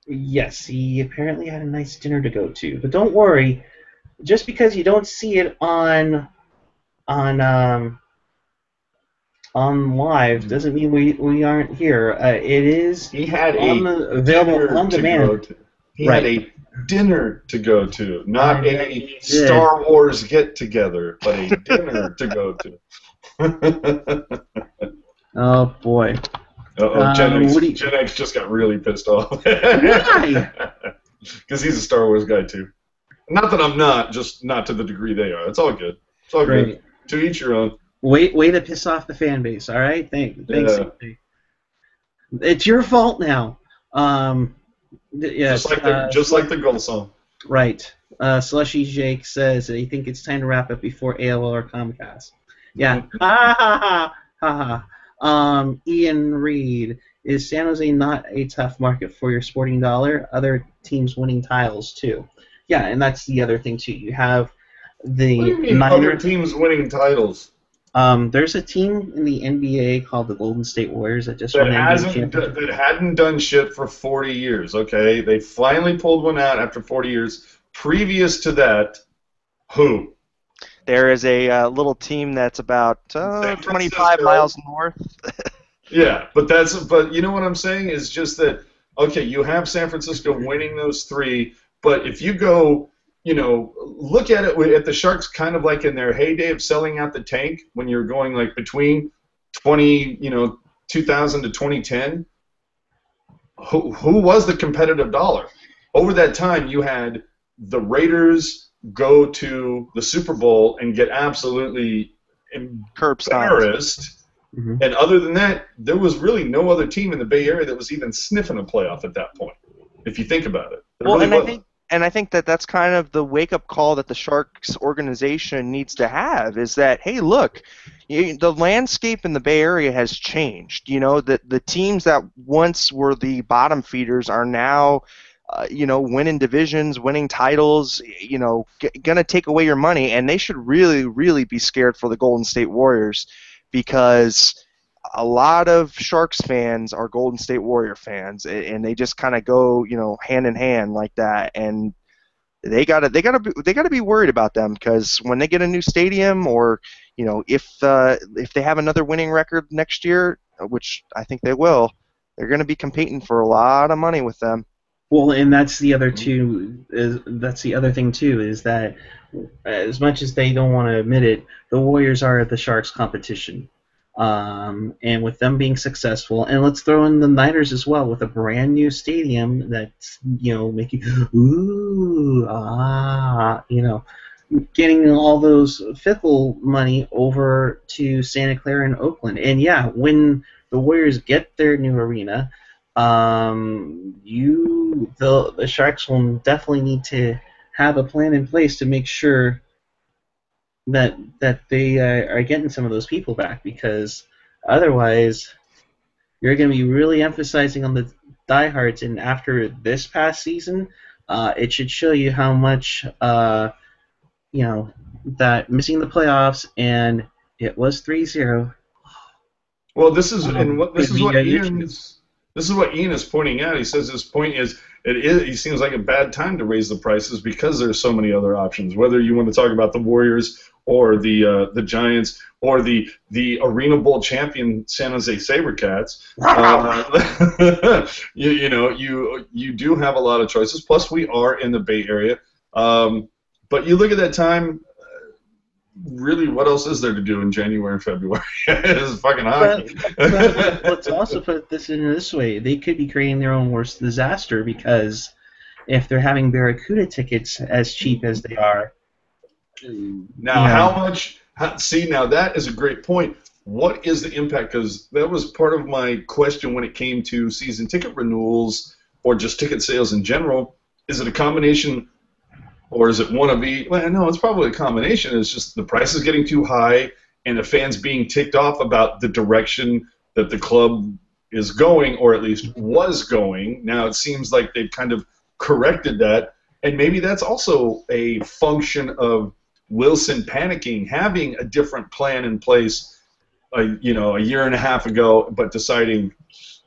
Yes, he apparently had a nice dinner to go to. But don't worry, just because you don't see it on live doesn't mean we aren't here. It is he had available on demand. He had a dinner to go to, not a Star Wars get-together, but a dinner to go to. Oh, boy. Gen X just got really pissed off. Why? Because he's a Star Wars guy, too. Not that I'm not, just not to the degree they are. It's all good. It's all good. To each your own. Way to piss off the fan base, all right? Thanks. It's your fault now. Just like the goal song. Right. Slushy Jake says that he think it's time to wrap up before AOL or Comcast. Yeah. Ha ha ha ha. Ian Reed, is San Jose not a tough market for your sporting dollar? Other teams winning titles too. Yeah, and that's the other thing too. You have the what do you mean other teams winning titles? There's a team in the NBA called the Golden State Warriors that just won NBA championship. That hadn't done shit for 40 years. Okay, they finally pulled one out after 40 years. Previous to that, who? There is a little team that's about 25 miles north. Yeah, but you know what I'm saying is just that. Okay, you have San Francisco winning those three, but if you go, look at it at the Sharks, kind of like in their heyday of selling out the tank when you're going like between 2000 to 2010. Who was the competitive dollar? Over that time, you had the Raiders go to the Super Bowl and get absolutely embarrassed. Mm-hmm. And other than that, there was really no other team in the Bay Area that was even sniffing a playoff at that point, if you think about it. I think that's kind of the wake-up call that the Sharks organization needs to have is that, hey, look, the landscape in the Bay Area has changed. The teams that once were the bottom feeders are now winning divisions, winning titles, going to take away your money, and they should really, really be scared for the Golden State Warriors because a lot of Sharks fans are Golden State Warrior fans, and they just kind of go, hand in hand like that, and they gotta be worried about them because when they get a new stadium or, if they have another winning record next year, which I think they will, they're going to be competing for a lot of money with them. Well, and that's the other thing too, is that as much as they don't want to admit it, the Warriors are the Sharks' competition. And with them being successful, and let's throw in the Niners as well with a brand new stadium that's making getting all those fickle money over to Santa Clara and Oakland. And yeah, when the Warriors get their new arena, the Sharks will definitely need to have a plan in place to make sure that they are getting some of those people back, because otherwise you're going to be really emphasizing on the diehards. And after this past season, it should show you how much that missing the playoffs, and it was 3-0. Well, this is Could be an issue. This is what Ian is pointing out. He says his point is it seems like a bad time to raise the prices because there's so many other options. Whether you want to talk about the Warriors or the Giants or the Arena Bowl champion San Jose SaberCats, you do have a lot of choices. Plus, we are in the Bay Area. But you look at that time. Really, what else is there to do in January and February? It's fucking hockey. But let's also put this in this way. They could be creating their own worst disaster, because if they're having Barracuda tickets as cheap as they are. Now, how much? See, now that is a great point. What is the impact? Because that was part of my question when it came to season ticket renewals or just ticket sales in general. Is it a combination? Or is it one of each? Well, no, it's probably a combination. It's just the price is getting too high, and the fans being ticked off about the direction that the club is going, or at least was going. Now it seems like they've kind of corrected that, and maybe that's also a function of Wilson panicking, having a different plan in place, a year and a half ago, but deciding,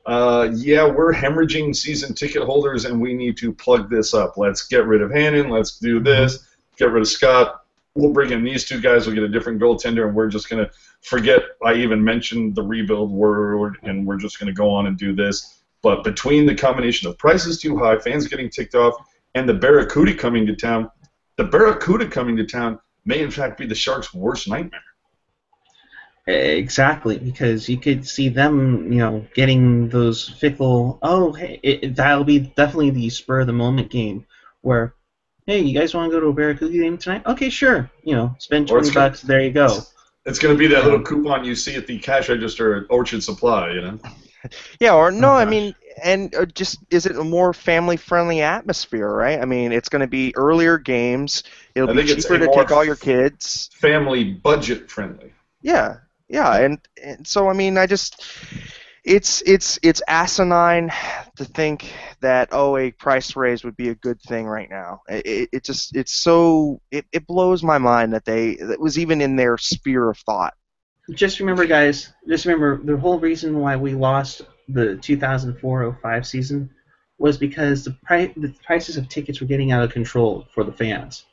we're hemorrhaging season ticket holders, and we need to plug this up. Let's get rid of Hannon. Let's do this. Get rid of Scott. We'll bring in these two guys. We'll get a different goaltender, and we're just going to forget I even mentioned the rebuild word, and we're just going to go on and do this. But between the combination of prices too high, fans getting ticked off, and the Barracuda coming to town may in fact be the Sharks' worst nightmare. Exactly, because you could see them, getting those fickle. Oh, hey, that'll be definitely the spur of the moment game where, hey, you guys want to go to a Barracuda game tonight? Okay, sure. Spend $20. There you go. It's going to be that little coupon you see at the cash register at Orchard Supply, Yeah, or no, I mean, and just is it a more family-friendly atmosphere, right? I mean, it's going to be earlier games. It'll be cheaper to take all your kids. Family budget friendly. Yeah. Yeah, and so I mean, it's asinine to think that a price raise would be a good thing right now. It blows my mind that that was even in their sphere of thought. Just remember, guys. The whole reason why we lost the 2004-05 season was because the prices of tickets were getting out of control for the fans.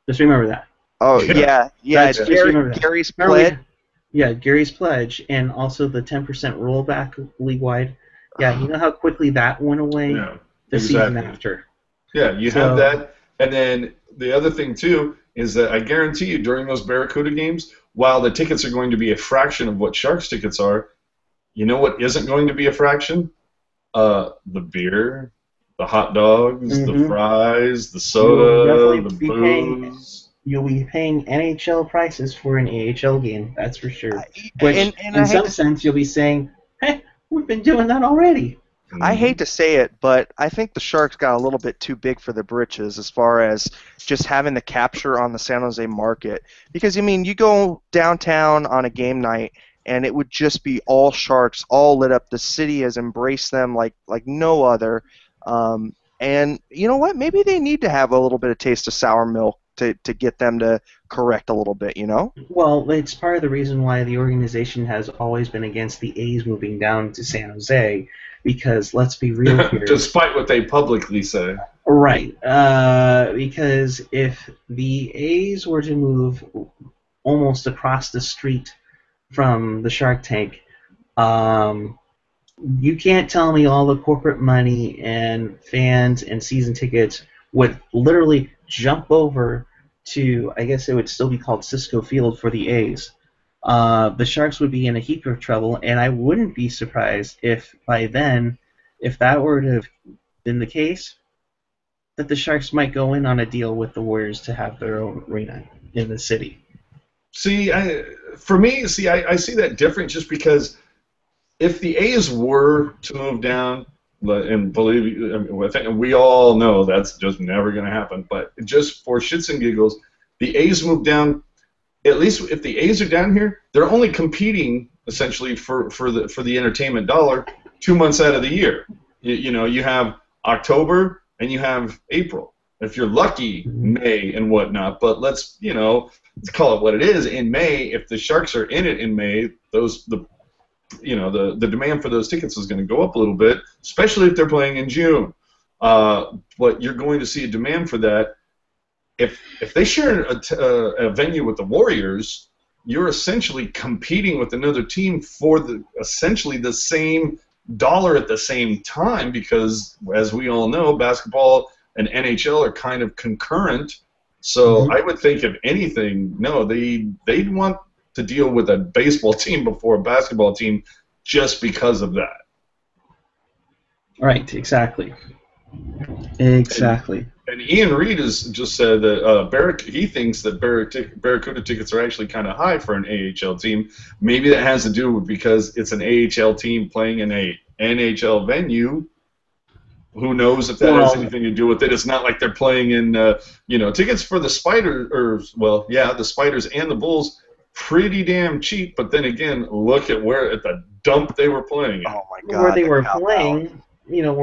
Just remember that. Oh yeah. Just remember that. Gary's pledge. Yeah, Gary's pledge, and also the 10% rollback league-wide. Yeah, you know how quickly that went away the season after. Yeah, you have that. And then the other thing, too, is that I guarantee you during those Barracuda games, while the tickets are going to be a fraction of what Sharks tickets are, you know what isn't going to be a fraction? The beer, the hot dogs, the fries, the soda, the booze. You'll be paying NHL prices for an AHL game, that's for sure. Which, in some sense, you'll be saying, hey, we've been doing that already. I hate to say it, but I think the Sharks got a little bit too big for their britches as far as just having the capture on the San Jose market. Because, I mean, you go downtown on a game night, and it would just be all Sharks, all lit up. The city has embraced them like no other. And you know what? Maybe they need to have a little bit of taste of sour milk to get them to correct a little bit, Well, it's part of the reason why the organization has always been against the A's moving down to San Jose, because let's be real here. Despite what they publicly say. Right. Because if the A's were to move almost across the street from the Shark Tank, you can't tell me all the corporate money and fans and season tickets would literally jump over to, I guess it would still be called Cisco Field for the A's. The Sharks would be in a heap of trouble, and I wouldn't be surprised if by then, if that were to have been the case, that the Sharks might go in on a deal with the Warriors to have their own arena in the city. See, for me, I see that different just because if the A's were to move down, and believe I mean, I think we all know that's just never going to happen, but just for shits and giggles, the A's move down. At least if the A's are down here, they're only competing essentially for the entertainment dollar 2 months out of the year. You have October and you have April. If you're lucky, May and whatnot. But let's call it what it is. In May, if the Sharks are in it in May, the demand for those tickets is going to go up a little bit, especially if they're playing in June. But you're going to see a demand for that. If they share a venue with the Warriors, you're essentially competing with another team for essentially the same dollar at the same time because, as we all know, basketball and NHL are kind of concurrent. So I would think, if anything, no, they'd want to deal with a baseball team before a basketball team just because of that. Right, exactly. Exactly. And Ian Reed has just said that he thinks that Barracuda tickets are actually kind of high for an AHL team. Maybe that has to do with because it's an AHL team playing in a NHL venue. Who knows if that has anything to do with it? It's not like they're playing in, tickets for the Spiders, the Spiders and the Bulls, pretty damn cheap. But then again, look at the dump they were playing in. Oh my God! Where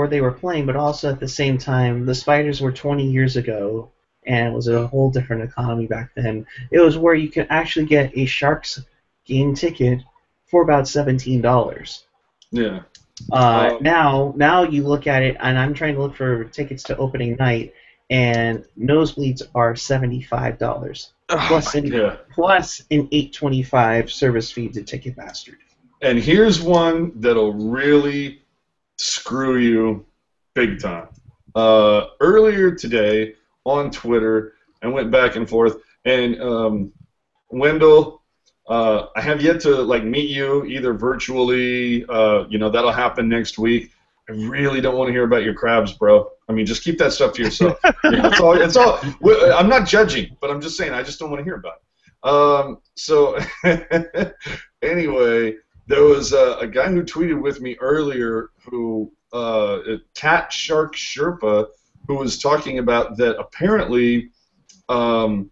they were playing, but also at the same time, the Spiders were 20 years ago, and it was a whole different economy back then. It was where you could actually get a Sharks game ticket for about $17. Yeah. Now you look at it, and I'm trying to look for tickets to opening night, and nosebleeds are $75 plus an $8.25 service fee to Ticketmaster. And here's one that'll really screw you big time. Earlier today on Twitter, I went back and forth, and Wendell, I have yet to meet you either virtually. That'll happen next week. I really don't want to hear about your crabs, bro. I mean, just keep that stuff to yourself. It's all. I'm not judging, but I'm just saying I just don't want to hear about it. So anyway, there was a guy who tweeted with me earlier who Cat Shark Sherpa, who was talking about that apparently. The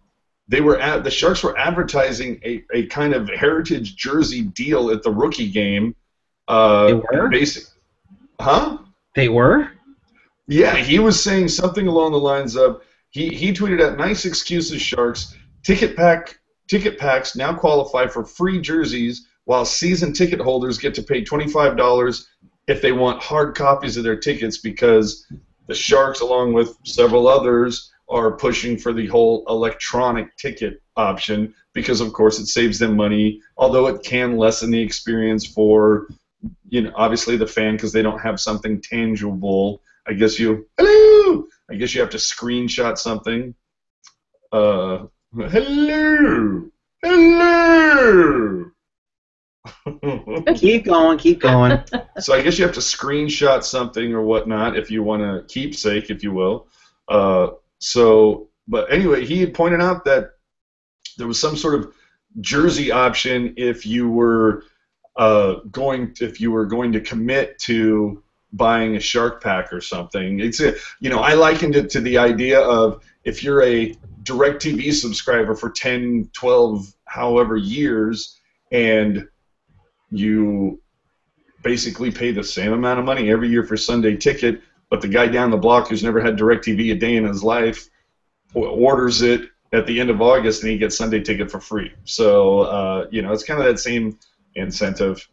Sharks were advertising a kind of heritage jersey deal at the rookie game. They were? They were? Yeah, he was saying something along the lines of he tweeted out, "Nice excuses, Sharks. Ticket packs now qualify for free jerseys, while season ticket holders get to pay $25 if they want hard copies of their tickets because the Sharks, along with several others, are pushing for the whole electronic ticket option because, of course, it saves them money, although it can lessen the experience for, obviously the fan because they don't have something tangible. I guess you have to screenshot something. Hello! Keep going. So I guess you have to screenshot something or whatnot if you want to keepsake, if you will. But anyway, he had pointed out that there was some sort of jersey option if you were going to commit to buying a Shark pack or something. I likened it to the idea of if you're a DirecTV subscriber for 10, 12, however years, and you basically pay the same amount of money every year for Sunday ticket, but the guy down the block who's never had DirecTV a day in his life orders it at the end of August and he gets Sunday ticket for free. So, it's kind of that same incentive.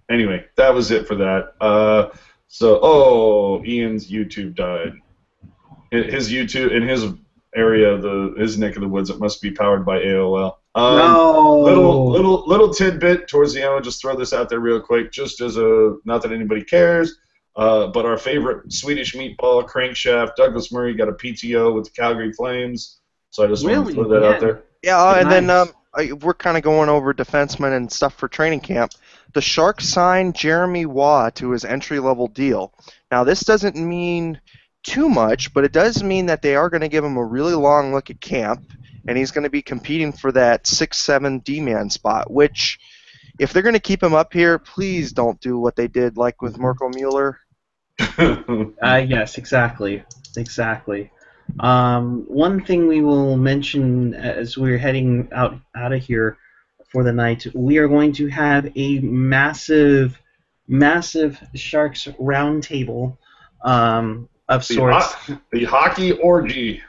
Anyway, that was it for that. Ian's YouTube died. His YouTube, in his area, his neck of the woods, it must be powered by AOL. No. Little tidbit towards the end. I'll just throw this out there real quick, just as not that anybody cares. But our favorite Swedish meatball, Crankshaft, Douglas Murray, got a PTO with the Calgary Flames. So I just wanted to throw that out there. Yeah, and nice. Then we're kind of going over defensemen and stuff for training camp. The Sharks signed Jeremy Waugh to his entry-level deal. Now, this doesn't mean too much, but it does mean that they are going to give him a really long look at camp, and he's going to be competing for that 6-7 D-man spot, which, if they're going to keep him up here, please don't do what they did like with Marco Mueller. Yes, exactly. Exactly. One thing we will mention as we're heading out of here for the night, we are going to have a massive Sharks roundtable of sorts. The hockey orgy.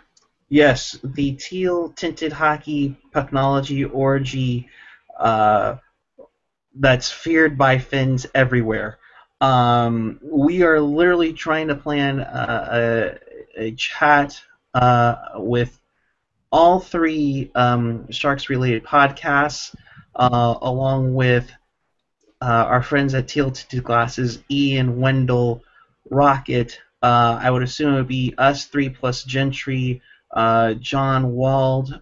Yes, the teal-tinted hockey Pucknology orgy that's feared by Finns everywhere. We are literally trying to plan a chat with all three Sharks-related podcasts, along with our friends at Teal Tinted Glasses, Ian, Wendell, Rocket. I would assume it would be us three plus Gentry, John Wald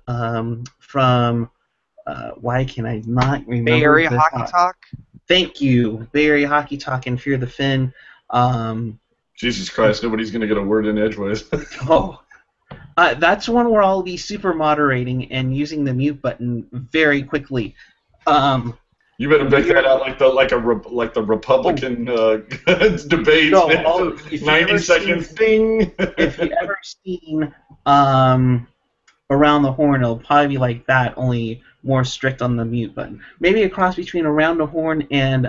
from why can I not remember? Bay Area Hockey Talk. Thank you, Bay Area Hockey Talk and Fear the Fin. Jesus Christ, nobody's going to get a word in edgeways. That's one where I'll be super moderating and using the mute button very quickly. You better make that out like the Republican debates. No, 90 seconds. Ding. If you ever seen Around the Horn, it'll probably be like that, only more strict on the mute button. Maybe a cross between Around the Horn and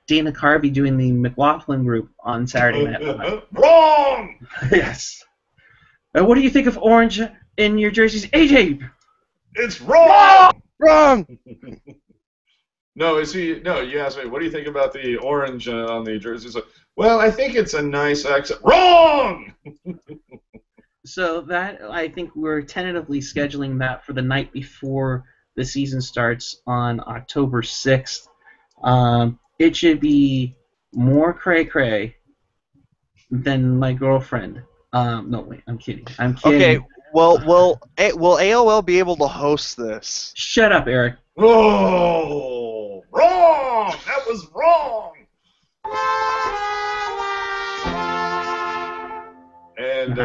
Dana Carvey doing the McLaughlin group on Saturday Night Live. Wrong! Yes. What do you think of orange in your jerseys, AJ? It's wrong! Wrong! No, you asked me, what do you think about the orange on the jerseys? Well, I think it's a nice accent. Wrong! So that, I think we're tentatively scheduling that for the night before the season starts on October 6th. It should be more cray-cray than my girlfriend. No, wait, I'm kidding. Okay, well, will AOL be able to host this? Shut up, Eric. Oh, wrong! That was wrong! And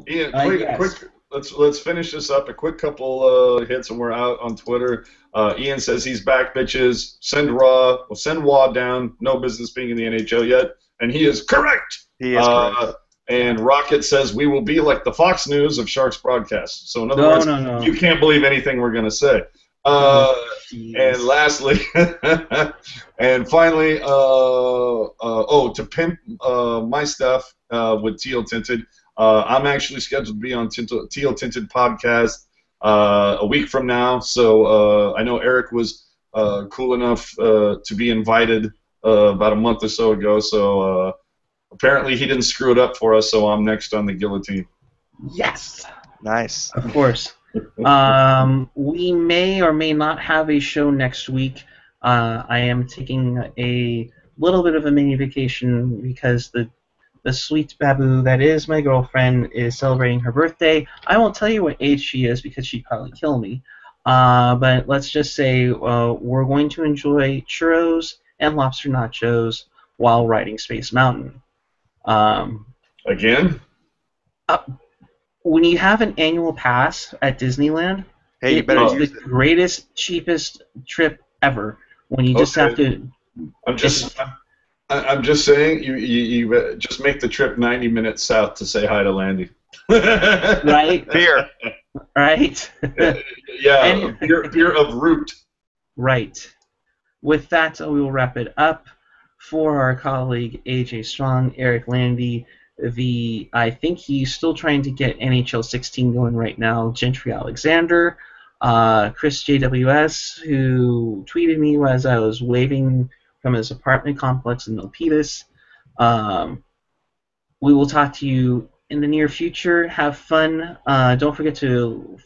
Ian, quick, let's finish this up. A quick couple hits, and we're out on Twitter. Ian says he's back, bitches. Send Wad down. No business being in the NHL yet, and he is correct. He is correct. And Rocket says we will be like the Fox News of Sharks broadcasts. So in other words, you can't believe anything we're going to say. And lastly, and finally, to pimp my stuff with Teal Tinted, I'm actually scheduled to be on Teal Tinted podcast a week from now. So I know Eric was cool enough to be invited about a month or so ago. So apparently he didn't screw it up for us. So I'm next on the guillotine. Yes. Nice. Of course. We may or may not have a show next week. I am taking a little bit of a mini vacation because the sweet babu that is my girlfriend is celebrating her birthday. I won't tell you what age she is because she'd probably kill me. But let's just say we're going to enjoy churros and lobster nachos while riding Space Mountain. Again? When you have an annual pass at Disneyland, hey, you better it's the greatest, cheapest trip ever. When you just have to. I'm just saying, you just make the trip 90 minutes south to say hi to Landy. Right? Beer. Right? Yeah, beer of root. Right. With that, we will wrap it up. For our colleague AJ Strong, Eric Landy, I think he's still trying to get NHL 16 going right now, Gentry Alexander, Chris JWS, who tweeted me as I was waving from his apartment complex in Milpitas. We will talk to you in the near future. Have fun. Don't forget to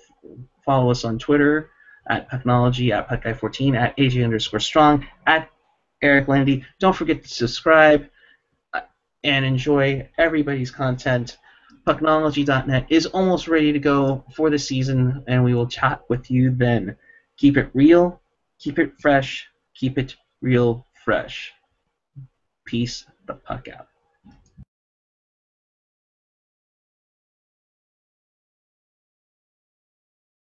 follow us on Twitter at Pucknology, at PuckGuy14, at AJ_Strong, at Eric Landy. Don't forget to subscribe and enjoy everybody's content. Pucknology.net is almost ready to go for the season, and we will chat with you then. Keep it real, keep it fresh, keep it real fresh. Peace the puck out.